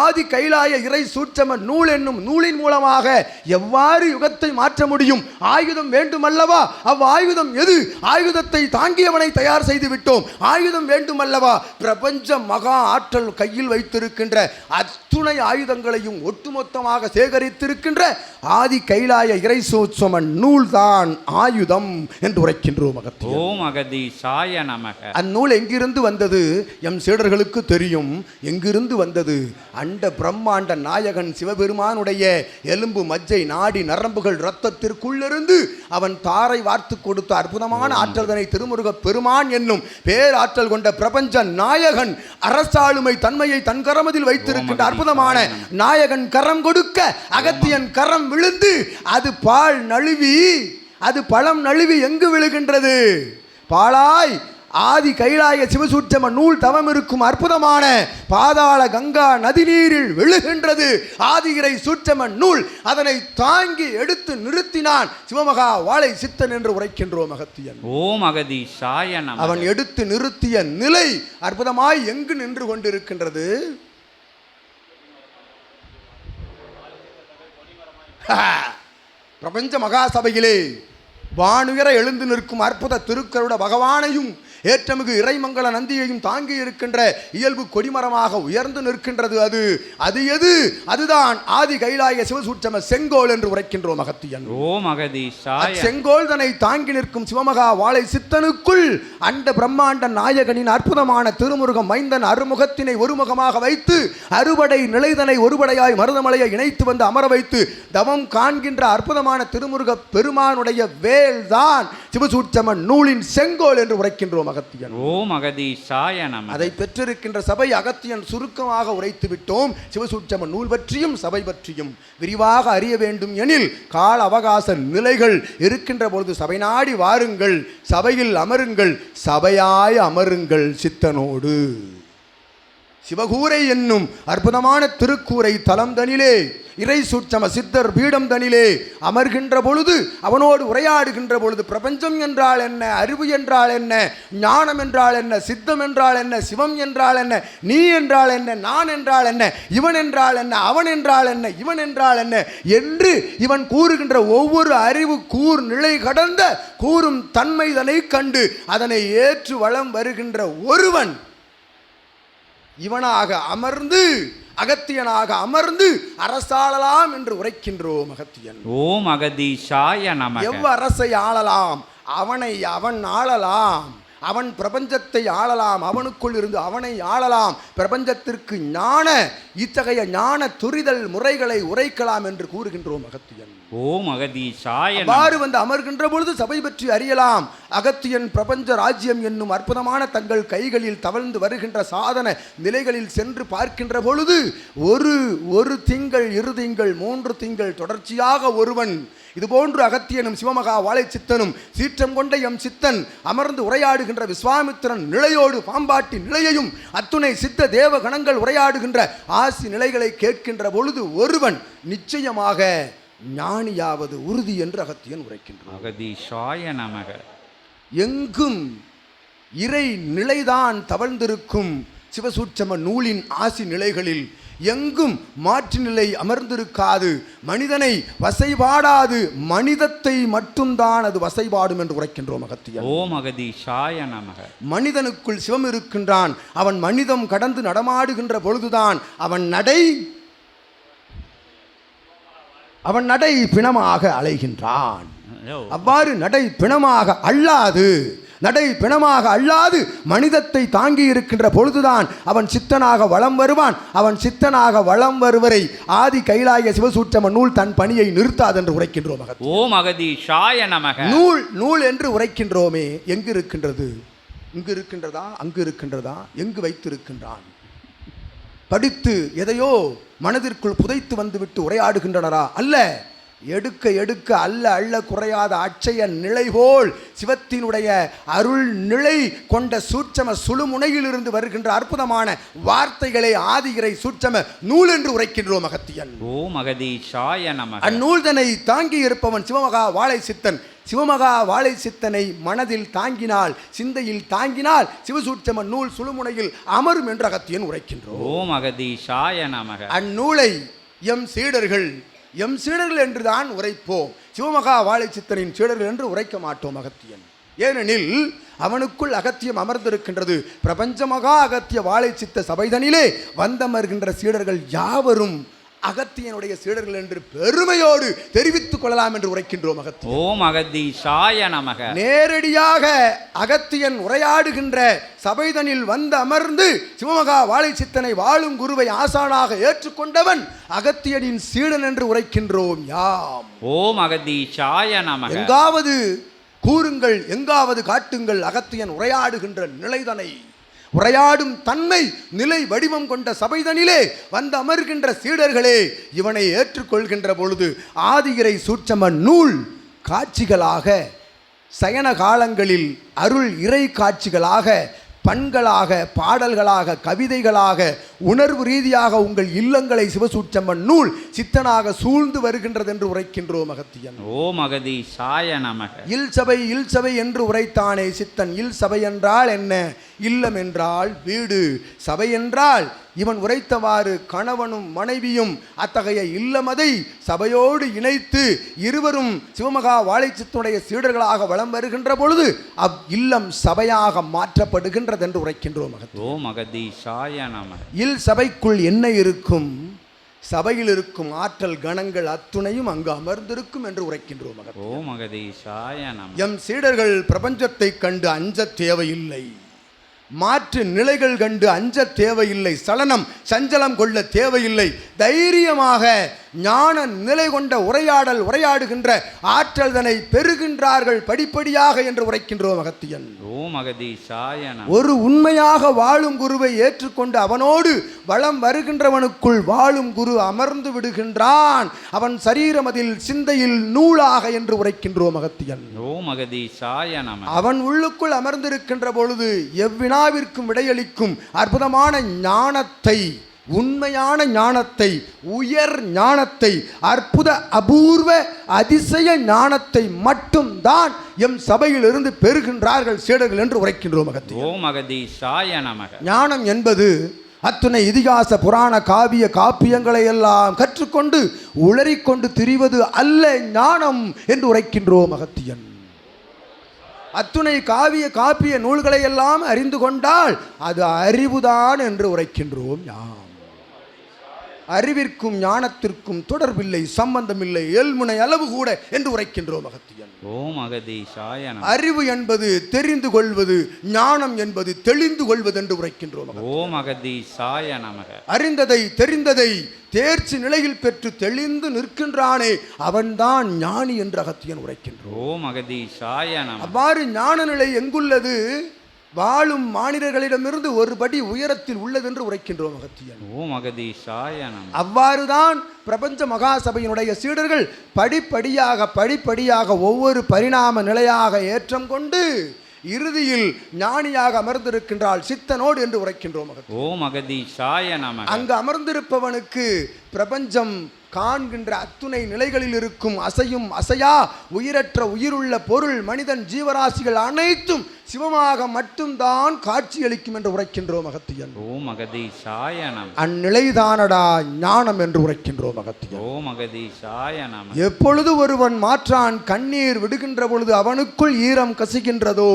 ஆதி கைலாய இறை சூட்சம நூல் என்னும் நூலின் மூலமாக. எவ்வாறு யுகத்தை மாற்ற முடியும்? ஆயுதம் வேண்டுமல்லவா? ஆயுதம் எது? ஆயுதத்தை தாங்கியவனை தயார் செய்து விட்டோம். ஆயுதம் வேண்டுமல்லவா? பிரபஞ்ச மகா ஆற்றல் கையில் வைத்திருக்கின்ற அத்துணை ஆயுதங்களையும் ஒட்டுமொத்தமாக சேகரித்திருக்கின்ற ஆதி கைலாய இறை சூட்சம நூல் தான் ஆயுதம் என்று உரைக்கின்றோம். ஓம் அகதீஷாய நமக. அந்நூல் எங்கிருந்து வந்தது? எம் சீடர்களுக்கு தெரியும் எங்கிருந்து வந்தது. அண்ட பிரம்மாண்ட நாயகன் சிவபெருமானுடைய எலும்பு மஜ்ஜை நாடி நரம்புகள் இரத்தத்திற்குள்ளிருந்து அவன் தாரை வார்த்து கொடுத்த அற்புதமான ஆற்றல்தனை திருமுருக பெருமான் என்னும் பேராற்றல் கொண்ட பிரபஞ்ச நாயகன் அரசாளுமை தன்மையை தன் கரமதில் வைத்திருக்கின்ற அற்புதமான நாயகன் கரம் கொடுக்க அகத்தியன் கரம் விழுந்து அது பால் நழுவி அது பழம் நழுவி எங்கு விழுகின்றது? பாலாய் ஆதி கைலாய சிவசூட்சம நூல் தவம் இருக்கும் அற்புதமான பாதாள கங்கா நதிநீரில் விழுகின்றது. ஆதிகிரை சூட்சம நூல் அதனை தாங்கி எடுத்து நிறுத்தினான் சிவமகா வாழை சித்தன் என்று உரைக்கின்றோம் அகத்தியன். ஓம் அகதீஷாய நமக. அவன் எடுத்து நிறுத்திய நிலை அற்புதமாய் எங்கு நின்று கொண்டிருக்கின்றது? பிரபஞ்ச மகாசபையிலே வானுயர எழுந்து நிற்கும் அற்புத திருக்கருட பகவானையும் ஏற்றமிகு இறைமங்கல நந்தியையும் தாங்கி இருக்கின்ற இயல்பு கொடிமரமாக உயர்ந்து நிற்கின்றது. அது எது? அதுதான் ஆதி கைலாய சிவசூட்சம செங்கோல் என்று உரைக்கின்றோம் அகத்தியன். ஓம் அகதீஷாய. செங்கோல் தன்னை தாங்கி நிற்கும் சிவமகா வாழை சித்தனுக்குள் அண்ட பிரம்மாண்ட நாயகனின் அற்புதமான திருமுருகம் மைந்தன் அருமுகத்தினை ஒருமுகமாக வைத்து அறுபடை நிலைதனை ஒருபடையாய் மருதமலையை இணைத்து வந்து அமர வைத்து தவம் காண்கின்ற அற்புதமான திருமுருக பெருமானுடைய வேல்தான் சிவசூட்சம நூலின் செங்கோல் என்று உரைக்கின்றோம் அகத்தியன். ஓம் அகதீஷாய நமக. அதை பெற்றிருக்கின்ற சபை அகத்தியன் சுருக்கமாக உரைத்து விட்டோம். சிவசூட்சம நூல் பற்றியும் சபை பற்றியும் விரிவாக அறிய வேண்டும் எனில் கால அவகாச நிலைகள் இருக்கின்ற பொழுது சபை நாடி வாருங்கள், சபையில் அமருங்கள், சபையாய் அமருங்கள் சித்தனோடு. சிவகூரை என்னும் அற்புதமான திருக்கூரை தலம் தனிலே இறை சூட்சம சித்தர் பீடம் தனிலே அமர்கின்ற பொழுது அவனோடு உரையாடுகின்ற பொழுது பிரபஞ்சம் என்றால் என்ன, அறிவு என்றால் என்ன, ஞானம் என்றால் என்ன, சித்தம் என்றால் என்ன, சிவம் என்றால் என்ன, நீ என்றால் என்ன, நான் என்றால் என்ன, இவன் என்றால் என்ன, அவன் என்றால் என்ன, இவன் என்றால் என்ன என்று இவன் கூறுகின்ற ஒவ்வொரு அறிவு கூர் நிலை கடந்த கூறும் தன்மைதனை கண்டு அதனை ஏற்று வளம் வருகின்ற ஒருவன் இவனாக அமர்ந்து அகத்தியனாக அமர்ந்து அரசாளலாம் என்று உரைக்கின்றோம் அகத்தியன். ஓம் அகதீஷாய நமக. எவ்வரசை ஆளலாம்? அவனை அவன் ஆளலாம். அவன் பிரபஞ்சத்தை ஆளலாம். அவனுக்குள் இருந்து அவனை ஆளலாம். பிரபஞ்சத்திற்கு இத்தகைய ஞான துரிதல் முறைகளை உரைக்கலாம் என்று கூறுகின்றோம் அகத்தியன். ஓம் அகதீஷாய. அவ்வாறு வந்து அமர்கின்ற பொழுது சபை பற்றி அறியலாம். அகத்தியன் பிரபஞ்ச ராஜ்யம் என்னும் அற்புதமான தங்கள் கைகளில் தவழ்ந்து வருகின்ற சாதன நிலைகளில் சென்று பார்க்கின்ற பொழுது ஒரு திங்கள், 2 திங்கள், 3 திங்கள் தொடர்ச்சியாக ஒருவன் இதுபோன்று அகத்தியனும் சிவமகா வாழை சித்தனும் சீற்றம் கொண்ட எம் சித்தன் அமர்ந்து உரையாடுகின்ற விஸ்வாமித்திரன் நிலையோடு பாம்பாட்டி நிலையையும் அத்துணை சித்த தேவ கணங்கள் உரையாடுகின்ற ஆசி நிலைகளை கேட்கின்ற பொழுது ஒருவன் நிச்சயமாக ஞானியாவது உறுதி என்று அகத்தியன் உரைக்கின்றான். அகதீஷாய நமக. எங்கும் இறை நிலைதான் தவழ்ந்திருக்கும் சிவசூட்சம நூலின் ஆசி நிலைகளில் எங்கும் மாற்று நிலை அமர்ந்திருக்காது, மனிதனை வசைபாடாது, மனிதத்தை மட்டும்தான் அது வசைபாடும் என்று உரைக்கின்றோம் அகத்தியன். ஓம் அகதீஷாய நமக. மனிதனுக்குள் சிவம் இருக்கின்றான். அவன் மனிதம் கடந்து நடமாடுகின்ற பொழுதுதான் அவன் நடை பிணமாக அலைகின்றான். அவ்வாறு நடை பிணமாக அல்லாது மனிதத்தை தாங்கி இருக்கின்ற பொழுதுதான் அவன் சித்தனாக வலம் வருவான். அவன் சித்தனாக வலம் வருவரை ஆதி கைலாய சிவசூட்சம நூல் தன் பணியை நிறுத்தாது என்று உரைக்கின்றோம். ஓம் அகதீஷாய நமக. நூல் என்று உரைக்கின்றோமே, எங்கு இருக்கின்றது? இங்கு இருக்கின்றதா, அங்கு இருக்கின்றதா, எங்கு வைத்திருக்கின்றான்? படித்து எதையோ மனதிற்குள் புதைத்து வந்துவிட்டு உரையாடுகின்றனரா? அல்ல. எடுக்க எடுக்க அல்ல குறையாத அட்சய நிலை போல் சிவத்தினுடைய அருள் நிலை கொண்ட சூட்சம சுழுமுனையிலிருந்து வருகின்ற அற்புதமான வார்த்தைகளை ஆதிகிரை சூட்சம நூல் என்று உரைக்கின்றோம் அகத்தியன். ஓம் அகதீஷாய நமக. அந்நூல்தனை தாங்கி இருப்பவன் சிவமகா வாழை சித்தன். சிவமகா வாழை சித்தனை மனதில் தாங்கினால், சிந்தையில் தாங்கினால் சிவசூட்சம நூல் சுழுமுனையில் அமரும் என்று அகத்தியன் உரைக்கின்றோம். ஓம் அகதீஷாய நமக. அந்நூலை எம் சீடர்கள் என்றுதான் உரைப்போம். சிவமகா வாழை சித்தனின் சீடர்கள் என்று உரைக்க மாட்டோம் அகத்தியன். ஏனெனில் அவனுக்குள் அகத்தியம் அமர்ந்திருக்கின்றது. பிரபஞ்சமகா அகத்திய வாழை சித்த சபைதனிலே வந்தமர்கின்ற சீடர்கள் யாவரும் அகத்தியனுடைய சீடர்கள் என்று பெருமையோடு தெரிவித்துக் கொள்ளலாம் என்று உரைக்கின்றோம் அகத்தியன். ஓம் அகதீஷாய நமக. நேரடியாக அகத்தியன் உரையாடுகின்ற சபைதனில் வந்து அமர்ந்து சிவமகா வாழை சித்தனை வாழும் குருவை ஆசானாக ஏற்றுக்கொண்டவன் அகத்தியனின் சீடன் என்று உரைக்கின்றோம் யாம். ஓம் அகதீஷாய நமக. எங்காவது கூறுங்கள், எங்காவது காட்டுங்கள் அகத்தியன் உரையாடுகின்ற நிலைதனை. உரையாடும் தன்மை நிலை வடிவம் கொண்ட சபைதனிலே வந்து அமர்கின்ற சீடர்களே இவனை ஏற்றுக்கொள்கின்ற பொழுது ஆதிகிரை சூட்சம நூல் காட்சிகளாக, சயன காலங்களில் அருள் இறை காட்சிகளாக, பண்களாக, பாடல்களாக, கவிதைகளாக, உணர்வு ரீதியாக உங்கள் இல்லங்களை சிவசூட்சம நூல் சித்தனாக சூழ்ந்து வருகின்றது என்று உரைக்கின்றோம் அகத்தியன். ஓம் அகதீஷாய நமக. இல் சபை என்று உரைத்தானே சித்தன். இல் சபை என்றால் என்ன? இல்லம் என்றால் வீடு. சபை என்றால் இவன் உரைத்தவாறு கணவனும் மனைவியும் அத்தகைய இல்லமதை சபையோடு இணைத்து இருவரும் சிவமகா வாழைச்சித்துடைய சீடர்களாக வலம் வருகின்ற பொழுது அவ் இல்லம் சபையாக மாற்றப்படுகின்றது என்று உரைக்கின்றோம். ஓம் அகதீஷாய நமக. இல் சபைக்குள் என்ன இருக்கும்? சபையில் இருக்கும் ஆற்றல் கணங்கள் அத்துணையும் அங்கு அமர்ந்திருக்கும் என்று உரைக்கின்றோம். ஓம் அகதீஷாய நமக. எம் சீடர்கள் பிரபஞ்சத்தை கண்டு அஞ்ச தேவையில்லை, மாற்று நிலைகள் கண்டு அஞ்ச தேவையில்லை, சலனம் சஞ்சலம் கொள்ள தேவையில்லை. தைரியமாக ஞான நிலை கொண்ட உரையாடுகின்ற ஆற்றல் தன்னை பெறுகின்றார்கள் படிப்படியாக என்று உரைக்கின்றோம் அகத்தியன். ஓம் அகதீஷாய நமக. ஒரு உண்மையாக வாழும் குருவை ஏற்றுக்கொண்டு அவனோடு வளம் வருகின்றவனுக்குள் வாழும் குரு அமர்ந்து விடுகின்றான். அவன் சரீரமதில் சிந்தையில் நூலாக என்று உரைக்கின்றோம் அகத்தியன். ஓம் அகதீஷாய நமக. அவன் உள்ளுக்குள் அமர்ந்திருக்கின்ற பொழுது எவ்வினாவிற்கும் விடையளிக்கும் அற்புதமான ஞானத்தை, உண்மையான ஞானத்தை, உயர் ஞானத்தை, அற்புத அபூர்வ அதிசய ஞானத்தை மட்டும்தான் எம் சபையிலிருந்து பெறுகின்றார்கள் சீடர்கள் என்று உரைக்கின்றோம் அகத்தியன். ஓம் அகதீஷாய நமக. ஞானம் என்பது அத்துணை இதிகாச புராண காவிய காப்பியங்களை எல்லாம் கற்றுக்கொண்டு உளறிக்கொண்டு திரிவது அல்ல ஞானம் என்று உரைக்கின்றோம் அகத்தியன். அத்துணை காப்பிய நூல்களை எல்லாம் அறிந்து கொண்டால் அது அறிவுதான் என்று உரைக்கின்றோம் யாம். அறிவிற்கும் ஞானத்திற்கும் தொடர்பில்லை, சம்பந்தமில்லை, ஏழ்முனை அளவு கூட என்று உரைக்கின்றோம் அகத்தியன். ஓம் அகதீஷாய நமக. அறிவு என்பது தெரிந்து கொள்வது, ஞானம் என்பது தெளிந்து கொள்வது என்று உரைக்கின்றோம். ஓம் அகதீஷாய நமக. அறிந்ததை தெரிந்ததை தேர்ச்சி நிலையில் பெற்று தெளிந்து நிற்கின்றானே அவன்தான் ஞானி என்று அகத்தியன் உரைக்கின்றோம். ஓம் அகதீஷாய நமக. அவ்வாறு ஞான நிலை எங்குள்ளது? வாழும் மானிடர்களிடமிருந்து ஒரு படி உயரத்தில் உள்ளது என்று உரைக்கின்றோம் அகத்தியன். ஓம் அகதீஷாய நமக. அவ்வாறுதான் பிரபஞ்ச மகாசபையினுடைய சீடர்கள் படிப்படியாக ஒவ்வொரு பரிணாம நிலையாக ஏற்றம் கொண்டு இறுதியில் ஞானியாக அமர்ந்திருக்கின்றாள் சித்தனோடு என்று உரைக்கின்றோம். ஓம் அகதீஷாய நமக. அங்கு அமர்ந்திருப்பவனுக்கு பிரபஞ்சம் காண்கின்ற அத்துணை நிலைகளில் இருக்கும் அசையும் அசையா உயிரற்ற உயிருள்ள பொருள் மனிதன் ஜீவராசிகள் அனைத்தும் சிவமாக மட்டும்தான் காட்சியளிக்கும் என்று உரைக்கின்றோம் அகத்தியன். ஓம் அகதீசாய நமக. அந்நிலைதானடா ஞானம் என்று உரைக்கின்றோம் அகத்தியன். ஓம் அகதீசாய நமக. எப்பொழுது ஒருவன் மாற்றான் கண்ணீர் விடுகின்ற பொழுது அவனுக்குள் ஈரம் கசிகின்றதோ,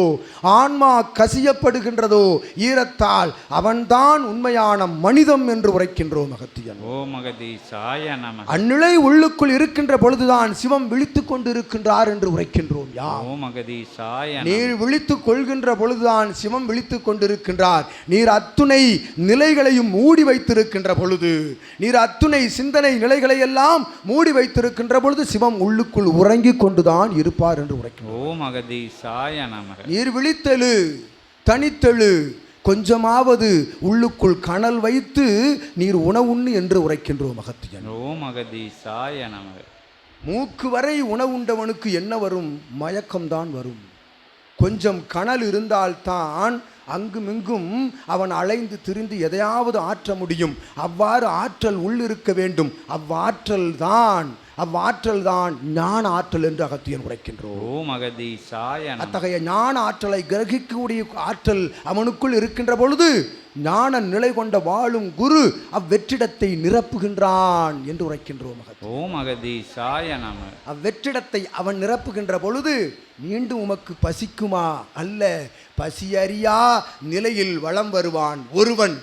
ஆன்மா கசியப்படுகின்றதோ, ஈரத்தால் அவன்தான் உண்மையான மனிதம் என்று உரைக்கின்றோம் அகத்தியன். ஓம் அகதீசாய நமக. அந்நிலை உள்ளுக்குள் இருக்கின்ற பொழுதுதான் சிவம் விழித்துக் கொண்டிருக்கின்றார் என்று உரைக்கின்றோம். ஓம் அகதீசாய நமக. நீர் விழித்துக் கொள்கின்ற பொழுதுதான் சிவம் விழித்துக் கொண்டிருக்கின்றார். நீர் அத்துணை நிலைகளையும் மூடி வைத்திருக்கின்ற பொழுது, நீர் அத்துணை சிந்தனை நிலைகளை எல்லாம் மூடி வைத்திருக்கின்ற பொழுது சிவம் உள்ளுக்குள் உறங்கிக் கொண்டுதான் இருப்பார் என்று உரைக்கின்றோம். ஓம் அகதீசாய நமக. நீர் விழித்தெழு, தனித்தெழு, கொஞ்சமாவது உள்ளுக்குள் கனல் வைத்து நீர் உணவுண்ணு என்று உரைக்கின்றோம் அகத்தியன். ஓம் அகதீசாய நமக. மூக்கு வரை உணவுண்டவனுக்கு என்ன வரும்? மயக்கம்தான் வரும். கொஞ்சம் கனல் இருந்தால்தான் அங்குமிங்கும் அவன் அலைந்து திரிந்து எதையாவது ஆற்ற முடியும். அவ்வாறு ஆற்றல் உள்ளிருக்க வேண்டும். அவ்வாற்றல் தான் ஞான ஆற்றல் என்று அகத்தியன் உரைக்கின்றோம். ஓம் அகதீசாய நமக. அத்தகைய ஞான ஆற்றலை கிரகிக்கக்கூடிய ஆற்றல் அவனுக்குள் இருக்கின்ற பொழுது ஞான நிலை கொண்ட வாழும் குரு அவ்வெற்றிடத்தை நிரப்புகின்றான் என்று உரைக்கின்றோம். ஓம் அகதீசாய நமக. அவ்வெற்றிடத்தை அவன் நிரப்புகின்ற பொழுது மீண்டும் உமக்கு பசிக்குமா? அல்ல, பசியறியா நிலையில் வலம் வருவான் ஒருவன்.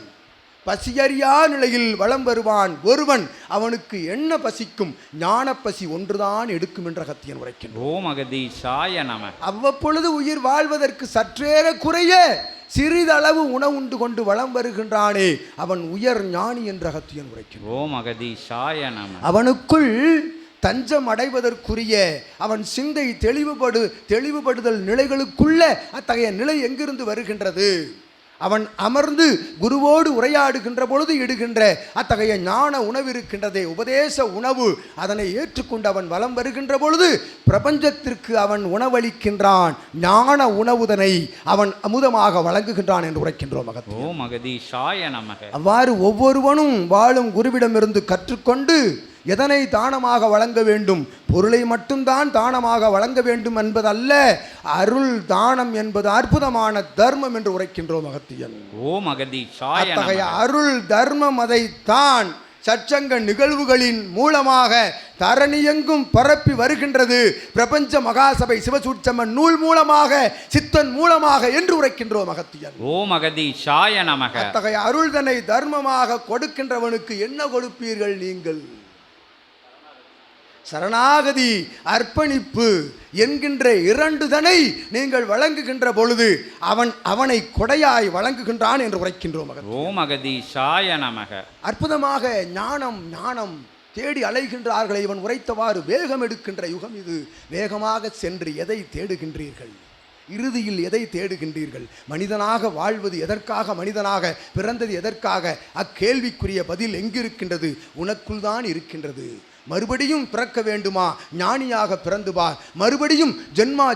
பசியறியா நிலையில் வலம் வருவான் ஒருவன். அவனுக்கு என்ன பசிக்கும்? ஞான பசி ஒன்றுதான் எடுக்கும் என்ற அகத்தியன் உரைக்கின்றான். ஓம் அகதீசாய நமக. அவ்வப்பொழுது உயிர் வாழ்வதற்கு சற்றேற குறைய சிறிதளவு உணவுண்டு கொண்டு வலம் வருகின்றானே அவன் உயர் ஞானி என்ற அகத்தியன் உரைக்கின்றான். ஓம் அகதீசாய நமக. அவனுக்குள் தஞ்சம் அடைவதற்குரிய அவன் சிந்தை தெளிவுபடுதல் நிலைகளுக்குள்ள அத்தகைய நிலை எங்கிருந்து வருகின்றது? அவன் அமர்ந்து குருவோடு உரையாடுகின்ற பொழுது இடுகின்ற அத்தகைய ஞான உணவு இருக்கின்றதே, உபதேச உணவு. அதனை ஏற்றுக்கொண்டு அவன் வலம் வருகின்ற பொழுது பிரபஞ்சத்திற்கு அவன் உணவளிக்கின்றான். ஞான உணவுதனை அவன் அமுதமாக வழங்குகின்றான் என்று உரைக்கின்றோம். ஓம் அகதீசாய நமக. அவ்வாறு ஒவ்வொருவனும் வாழும் குருவிடமிருந்து கற்றுக்கொண்டு எதனை தானமாக வழங்க வேண்டும்? பொருளை மட்டும்தான் தானமாக வழங்க வேண்டும் என்பதல்ல. அருள் தானம் என்பது அற்புதமான தர்மம் என்று உரைக்கின்றோம் அகத்தியன். ஓம் அகதீசாய நமக. அத்தகைய அருள் தர்மம் அதைத்தான் சச்சங்க நிகழ்வுகளின் மூலமாக தரணியெங்கும் பரப்பி வருகின்றது. பிரபஞ்ச மகாசபை சிவசூட்சம நூல் மூலமாக, சித்தன் மூலமாக என்று உரைக்கின்றோம் அகத்தியன். ஓம் அகதீசாய நமக. அத்தகைய அருள்தனை தர்மமாக கொடுக்கின்றவனுக்கு என்ன கொடுப்பீர்கள் நீங்கள்? சரணாகதி, அர்ப்பணிப்பு என்கின்ற இரண்டு தனை நீங்கள் வழங்குகின்ற பொழுது அவனை கொடையாய் வழங்குகின்றான் என்று உரைக்கின்றோம். ஓம் அகதீசாய நமக. அற்புதமாக ஞானம் தேடி அலைகின்றார்களை இவன் உரைத்தவாறு வேகம் எடுக்கின்ற யுகம் இது. வேகமாக சென்று எதை தேடுகின்றீர்கள்? இறுதியில் எதை தேடுகின்றீர்கள்? மனிதனாக வாழ்வது எதற்காக? மனிதனாக பிறந்தது எதற்காக? அக்கேள்விக்குரிய பதில் எங்கிருக்கின்றது? உனக்குள் தான் இருக்கின்றது. மறுபடியும் பிறக்க வேண்டுமா? ஞானியாக பிறந்து வா. மறுபடியும்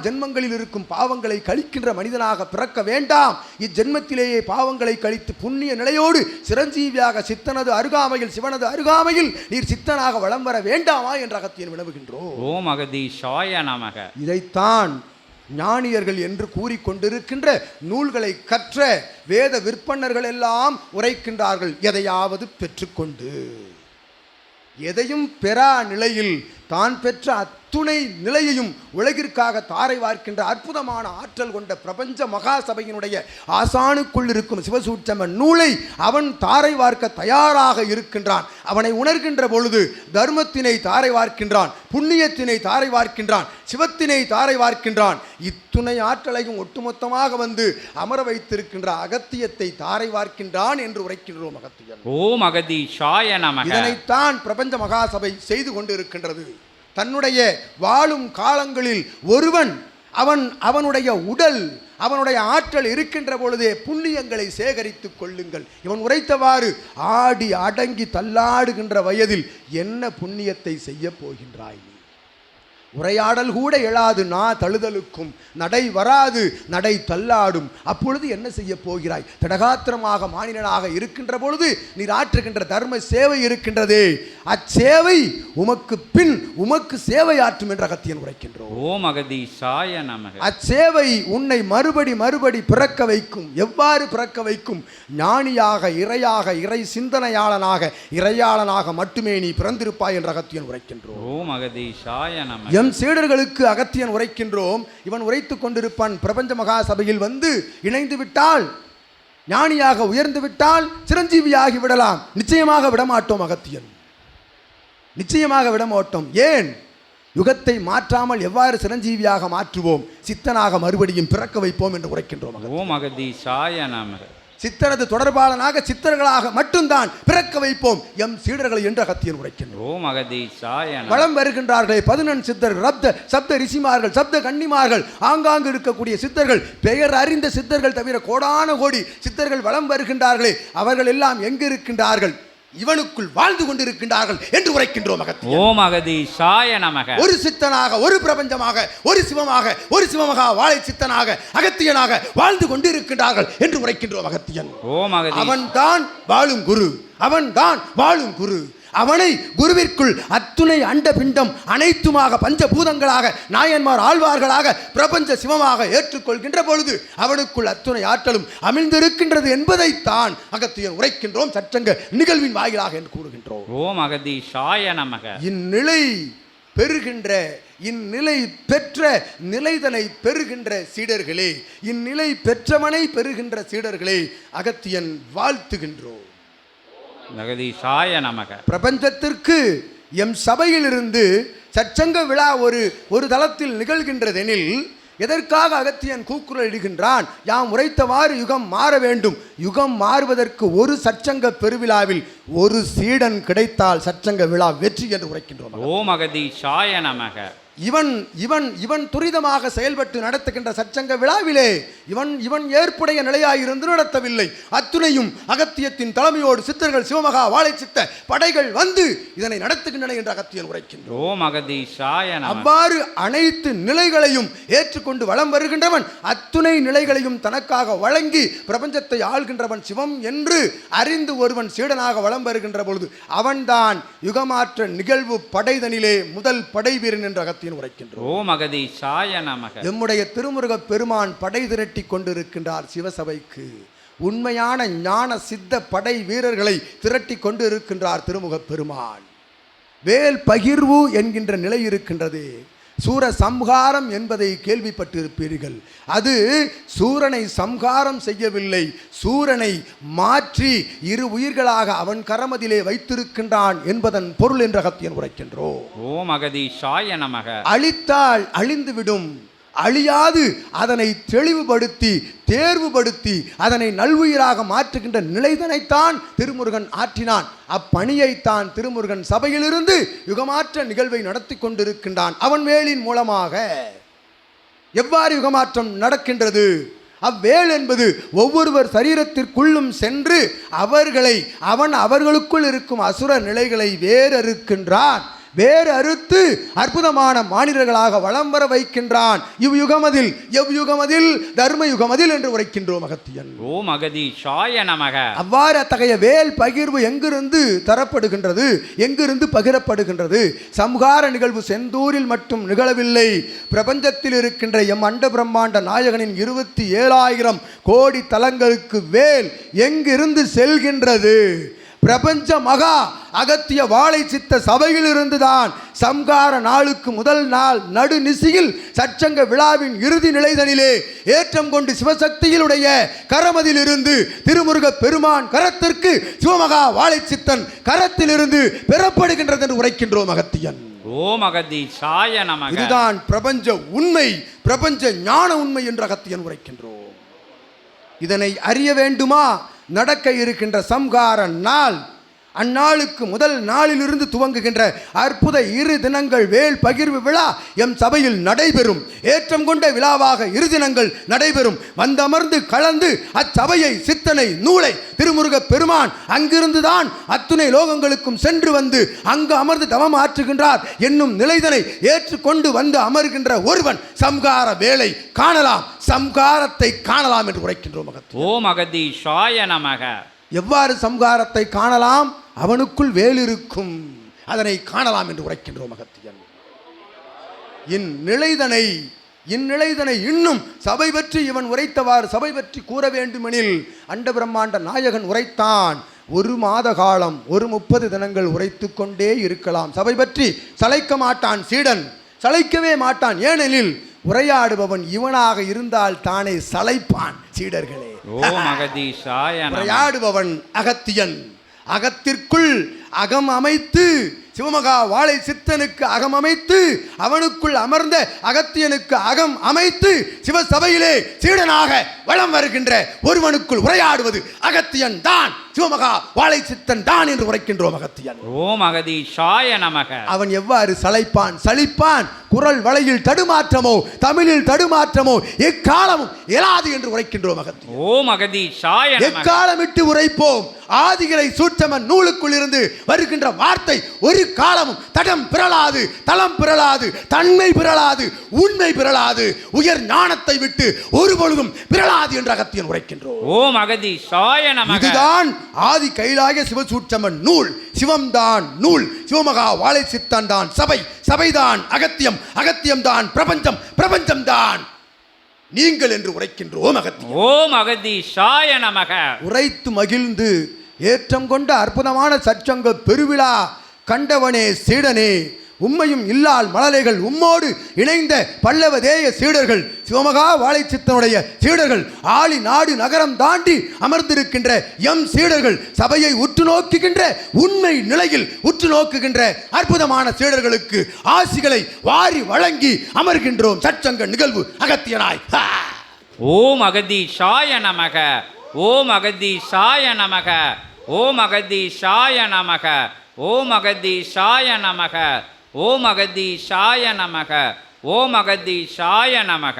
ஜென்மங்களில் இருக்கும் பாவங்களை கழிக்கின்ற மனிதனாக பிறக்க வேண்டாம். இஜென்மத்திலேயே பாவங்களை கழித்து புண்ணிய நிலையோடு சிரஞ்சீவியாக சித்தனது அருகாமையில், சிவனது அருகாமையில் நீர் சித்தனாக வலம் வர வேண்டாமா என்ற அகத்தியன் வினவுகின்றோம். ஓம் அகதீசாய நமக. இதைத்தான் ஞானியர்கள் என்று கூறிக்கொண்டிருக்கின்ற நூல்களை கற்ற வேத விற்பன்னர்கள் எல்லாம் உரைக்கின்றார்கள். எதையாவது பெற்றுக்கொண்டு, எதையும் பெறா நிலையில் தான் பெற்ற அத்துணை நிலையையும் உலகிற்காக தாரை வார்க்கின்ற அற்புதமான ஆற்றல் கொண்ட பிரபஞ்ச மகாசபையினுடைய ஆசானுக்குள் இருக்கும் சிவசூட்சம நூலை அவன் தாரை வார்க்க தயாராக இருக்கின்றான். அவனை உணர்கின்ற பொழுது தர்மத்தினை தாரை வார்க்கின்றான், புண்ணியத்தினை தாரை வார்க்கின்றான், சிவத்தினை தாரை வார்க்கின்றான். இத்துணை ஆற்றலையும் ஒட்டுமொத்தமாக வந்து அமர வைத்திருக்கின்ற அகத்தியத்தை தாரை வார்க்கின்றான் என்று உரைக்கின்றோம் அகத்தியன். ஓம் அகதீசாய நமக. இதனைத்தான் பிரபஞ்ச மகாசபை செய்து கொண்டிருக்கின்றது. தன்னுடைய வாழும் காலங்களில் ஒருவன் அவனுடைய உடல், அவனுடைய ஆற்றல் இருக்கின்ற பொழுதே புண்ணியங்களை சேகரித்துக் கொள்ளுங்கள். இவன் உரைத்தவாறு ஆடி அடங்கி தள்ளாடுகின்ற வயதில் என்ன புண்ணியத்தை செய்ய போகின்றாய்? உரையாடல் கூட எழாது, நான் தழுதலுக்கும் நடை வராது, நடை தள்ளாடும். அப்பொழுது என்ன செய்ய போகிறாய்? தடகாத்திரமாக மானிடனாக இருக்கின்ற பொழுது நீர் ஆற்றுகின்ற தர்ம சேவை இருக்கின்றதே, அச்சேவை உமக்கு பின் உமக்கு சேவை ஆற்றும் என்று அகத்தியன் உரைக்கின்றோம். ஓம் அகதீஷாய நமக. அச்சேவை உன்னை மறுபடி பிறக்க வைக்கும். எவ்வாறு பிறக்க வைக்கும்? ஞானியாக, இறையாக, இறை சிந்தனையாளனாக, இறையாளனாக மட்டுமே நீ பிறந்திருப்பாய் என்று அகத்தியன் உரைக்கின்றோம். ஓம் அகதீஷாய நமக. எம் சீடர்களுக்கு அகத்தியன் உரைக்கின்றோம். இவன் உரைத்துக் கொண்டிருப்பான். பிரபஞ்ச மகா சபையில் வந்து இணைந்து விட்டால், ஞானியாக உயர்ந்து விட்டால் சிரஞ்சீவியாகி விடலாம். நிச்சயமாக விடமாட்டோம் அகத்தியன், நிச்சயமாக விடமாட்டோம். ஏன்? யுகத்தை மாற்றாமல் எவ்வாறு சிரஞ்சீவியாக மாற்றுவோம், சித்தனாக மறுபடியும் பிறக்க வைப்போம் என்று உரைக்கின்றோம். ஓம் அகதீஷாய நமக. சித்தரது தொடர்பாளனாக சித்தர்களாக மட்டும்தான் பிறக்க வைப்போம் எம் சீடர்களை என்று அகத்தியன் உரைக்கின்றோம். ஓம் அகதீஷாய நமக. வளம் வருகின்றார்களே 11 சித்தர்கள், சப்த ரிஷிமார்கள், சப்த கன்னிமார்கள், ஆங்காங்கு இருக்கக்கூடிய சித்தர்கள், பெயர் அறிந்த சித்தர்கள் தவிர கோடான கோடி சித்தர்கள் வளம் வருகின்றார்களே, அவர்கள் எல்லாம் எங்கு இருக்கின்றார்கள்? இவனுக்குள் வாழ்ந்து கொண்டிருக்கின்றார்கள் என்று உரைக்கின்றோம் அகத்தியன். ஓம் அகதீஷாய நமக. ஒரு சித்தனாக, ஒரு பிரபஞ்சமாக, ஒரு சிவமாக, ஒரு சிவமகா வாழை சித்தனாக, அகத்தியனாக வாழ்ந்து கொண்டிருக்கின்றார்கள் என்று உரைக்கின்றோம் அகத்தியன். ஓம் அகதீஷ். அவன் தான் வாழும் குரு, அவன் தான் வாழும் குரு. அவனை குருவிற்குள் அத்துணை அண்ட பிண்டம் அனைத்துமாக பஞ்சபூதங்களாக நாயன்மார் ஆழ்வார்களாக பிரபஞ்ச சிவமாக ஏற்றுக்கொள்கின்ற பொழுது அவனுக்குள் அத்துணை ஆற்றலும் அமிழ்ந்திருக்கின்றது என்பதைத்தான் அகத்தியன் உரைக்கின்றோம். சற்றங்க நிகழ்வின் வாயிலாக என்று கூறுகின்றோம். ஓம் அகதீஷாய நமக. இந்நிலை பெறுகின்ற, இந்நிலை பெற்ற நிலைதனை பெறுகின்ற சீடர்களே, இந்நிலை பெற்றவனை பெறுகின்ற சீடர்களே, அகத்தியன் வாழ்த்துகின்றோம். அகதீஷாய நமக. பிரபஞ்சத்திற்கு எம் சபையிலிருந்து சச்சங்க விழா ஒரு தளத்தில் நிகழ்கின்றதெனில் எதற்காக அகத்தியன் கூக்குரல் இடுகின்றான்? யாம் உரைத்தவாறு யுகம் மாற வேண்டும். யுகம் மாறுவதற்கு ஒரு சச்சங்க பெருவிழாவில் ஒரு சீடன் கிடைத்தால் சச்சங்க விழா வெற்றி என்று உரைக்கின்றோம். ஓம் அகதீஷாய நமக. இவன் துரிதமாக செயல்பட்டு நடத்துகின்ற சச்சங்க விழாவிலே இவன் ஏற்புடைய நிலையாயிருந்து நடத்தவில்லை. அத்துணையும் அகத்தியத்தின் தலைமையோடு சித்தர்கள், சிவமகா வாழை சித்த படைகள் வந்து இதனை நடத்துகின்றன என்று அகத்தியன் உரைக்கின்றோம். ஓம் அகதீஷாய நமக. அவ்வாறு அனைத்து நிலைகளையும் ஏற்றுக்கொண்டு வலம் வருகின்றவன், அத்துணை நிலைகளையும் தனக்காக வழங்கி பிரபஞ்சத்தை ஆள்கின்றவன் சிவம் என்று அறிந்து ஒருவன் சீடனாக வலம் வருகின்ற பொழுது அவன்தான் யுகமாற்ற நிகழ்வு படைதனிலே முதல் படை வீரன் என்று அகத்தியன் உரைக்கின்றோம். ஓம் அகதீஷாய நமக. நம்முடைய திருமுருக பெருமான் படை திரட்டி கொண்டிருக்கின்றார் சிவசபைக்கு. உண்மையான ஞான சித்த படை வீரர்களை திரட்டி கொண்டு இருக்கின்றார் திருமுக பெருமான். வேல் பகிர்வு என்கின்ற நிலை இருக்கின்றது. சூர சம்ஹாரம் என்பதை கேள்விப்பட்டிருப்பீர்கள். அது சூரனை சம்ஹாரம் செய்யவில்லை, சூரனை மாற்றி இரு உயிர்களாக அவன் கரமதிலே வைத்திருக்கின்றான் என்பதன் பொருள் என்று அகத்தியன் உரைக்கின்றோம். ஓம் அகதீஷாய நமக. அழித்தால் அழிந்துவிடும், அழியாது அதனை தெளிவுபடுத்தி தேர்வுபடுத்தி அதனை நல்வுயிராக மாற்றுகின்ற நிலைதனைத்தான் திருமுருகன் ஆற்றினான். அப்பணியைத்தான் திருமுருகன் சபையிலிருந்து யுகமாற்ற நிகழ்வை நடத்தி கொண்டிருக்கின்றான். அவன் வேலின் மூலமாக எவ்வாறு யுகமாற்றம் நடக்கின்றது? அவ்வேல் என்பது ஒவ்வொருவர் சரீரத்திற்குள்ளும் சென்று அவர்களுக்குள் இருக்கும் அசுர நிலைகளை வேறறுக்கின்றான். வேறு அறுத்து அற்புதமான மாநிலர்களாக வளம் வர வைக்கின்றான். இவ்யுகமதில் எவ்யுகமதில் தர்ம யுகமதில் என்று உரைக்கின்றோம் அகத்தியன். ஓம் அகதீஷாய நமக. அவ்வாறு அத்தகைய வேல் பகிர்வு எங்கிருந்து தரப்படுகின்றது, எங்கிருந்து பகிரப்படுகின்றது? சம்ஹார நிகழ்வு செந்தூரில் மட்டும் நிகழவில்லை. பிரபஞ்சத்தில் இருக்கின்ற எம் அண்ட பிரம்மாண்ட நாயகனின் 27,000 கோடி தலங்களுக்கு வேல் எங்கிருந்து செல்கின்றது? பிரபஞ்ச மகா அகத்திய வாழை சித்த சபையிலிருந்துதான் சம்ஹார நாளுக்கு முதல் நாள் நடுநிசியில் சச்சங்க விழாவின் இறுதி நிலைதனிலே ஏற்றம் கொண்டு சிவசக்தியிலுடைய கரமதிலிருந்து திருமுருக பெருமான் கரத்திற்கு சிவமகா வாழை சித்தன் கரத்திலிருந்து பெறப்படுகின்றது என்று உரைக்கின்றோம் அகத்தியன். ஓம் அகதீஷாய நமக. இதுதான் பிரபஞ்ச உண்மை, பிரபஞ்ச ஞான உண்மை என்று அகத்தியன் உரைக்கின்றோம். இதனை அறிய வேண்டுமா? நடக்க இருக்கின்ற சம்ஹார நாள் அந்நாளுக்கு முதல் நாளிலிருந்து துவங்குகின்ற அற்புத 2 தினங்கள் வேல் பகிர்வு விழா எம் சபையில் நடைபெறும். ஏற்றம் கொண்ட விழாவாக 2 தினங்கள் நடைபெறும். வந்தமர்ந்து கலந்து அச்சபையை சித்தனை நூலை திருமுருகப் பெருமான் அங்கிருந்துதான் அத்துணை லோகங்களுக்கும் சென்று வந்து அங்கு அமர்ந்து தவம் ஆற்றுகின்றார் என்னும் நிலைதனை ஏற்றுக்கொண்டு வந்து அமர்கின்ற ஒருவன் சம்கார வேலை காணலாம், சம்காரத்தை காணலாம் என்று உரைக்கின்றோம். ஓம் அகதீஷாய நமக. எவ்வாறு சம்காரத்தை காணலாம்? அவனுக்குள் வேல் இருக்கும், அதனை காணலாம் என்று உரைக்கின்றோம் அகத்தியன். இந்நிலைதனை இன்னும் சபை பற்றி இவன் உரைத்தவாறு சபை பற்றி கூற வேண்டுமெனில் அண்ட பிரம்மாண்ட நாயகன் உரைத்தான். 1 மாத காலம், ஒரு 30 தினங்கள் உரைத்து கொண்டே இருக்கலாம். சபை பற்றி சளைக்க மாட்டான் சீடன், சளைக்கவே மாட்டான். ஏனெனில் உரையாடுபவன் இவனாக இருந்தால் தானே சளைப்பான். சீடர்களே, ஓம் அகதீஷாய நமக. உரையாடுபவன் அகத்தியன். அகத்திற்குள் அகம் அமைத்து சிவமகா வாழை சித்தனுக்கு அகம் அமைத்து அவனுக்குள் அமர்ந்த அகத்தியனுக்கு அகம் அமைத்து சிவசபையிலே சீடனாக வலம் வருகின்ற ஒருவனுக்குள் உரையாடுவது அகத்தியன் தான், சிவமகா வாழை சித்தன் தான் என்று உரைக்கின்றோம். அகத்தியன் ஓம் அகதீஷாய நமக. அவன் எவ்வாறு சலிப்பான்? குரல் வளையில் தடுமாற்றமோ தமிழில் தடுமாற்றமோ எக்காலமும் இயலாது என்று உரைக்கின்றோம். அகத்தியன் ஓம் அகதீஷாய நமக. எக்காலமிட்டு உரைப்போம். ஆதிகளை சூட்சமன் நூலுக்குள் இருந்து வருகின்ற வார்த்தை ஒரு காலமும் தடம் பிறளாது, தளம் பிறளாது, தன்மை பிறளாது, உண்மை பிறளாது, உயர் ஞானத்தை விட்டு ஒருபொழுதும் பிறளாது என்று அகத்தியன் உரைக்கின்றோம். ஓம் அகதீஷாய நமக. இதுதான் ஆதி கைலாய சிவசூட்சமன் நூல். சிவம்தான் நூல், சிவமகா வாழை சித்தன் தான் சபை, சபைதான் அகத்தியம், அகத்தியம்தான் பிரபஞ்சம், பிரபஞ்சம்தான் நீங்கள் என்று உரைக்கின்றோம். அகத்தியம். ஓம் அகதீஷாய நமக. உரைத்து மகிழ்ந்து ஏற்றம் கொண்ட அற்புதமான சற்சங்க பெருவிழா கண்டவனே சீடனே, உம்மையும் இல்லால் மலரைகள் உம்மோடு இணைந்த பல்லவதேய சீடர்கள், சிவமகா வாழை சித்தனுடைய சீடர்கள், ஆளி நாடு நகரம் தாண்டி அமர்ந்திருக்கின்ற எம் சீடர்கள், சபையை உற்று நோக்குகின்ற உண்மை நிலையில் உற்று நோக்குகின்ற அற்புதமான சீடர்களுக்கு ஆசிகளை வாரி வழங்கி அமர்கின்றோம். சற்சங்க நிகழ்வு அகத்தியனாய். ஓம் அகதீஷாய நமக. ஓம் அகதீஷாய நமக. ஓம் அகதீஷாய நமக. ஓம் அகதீஷாய நமக. ஓம் அகதீஷாய நமக. ஓம் அகதீஷாய நமக.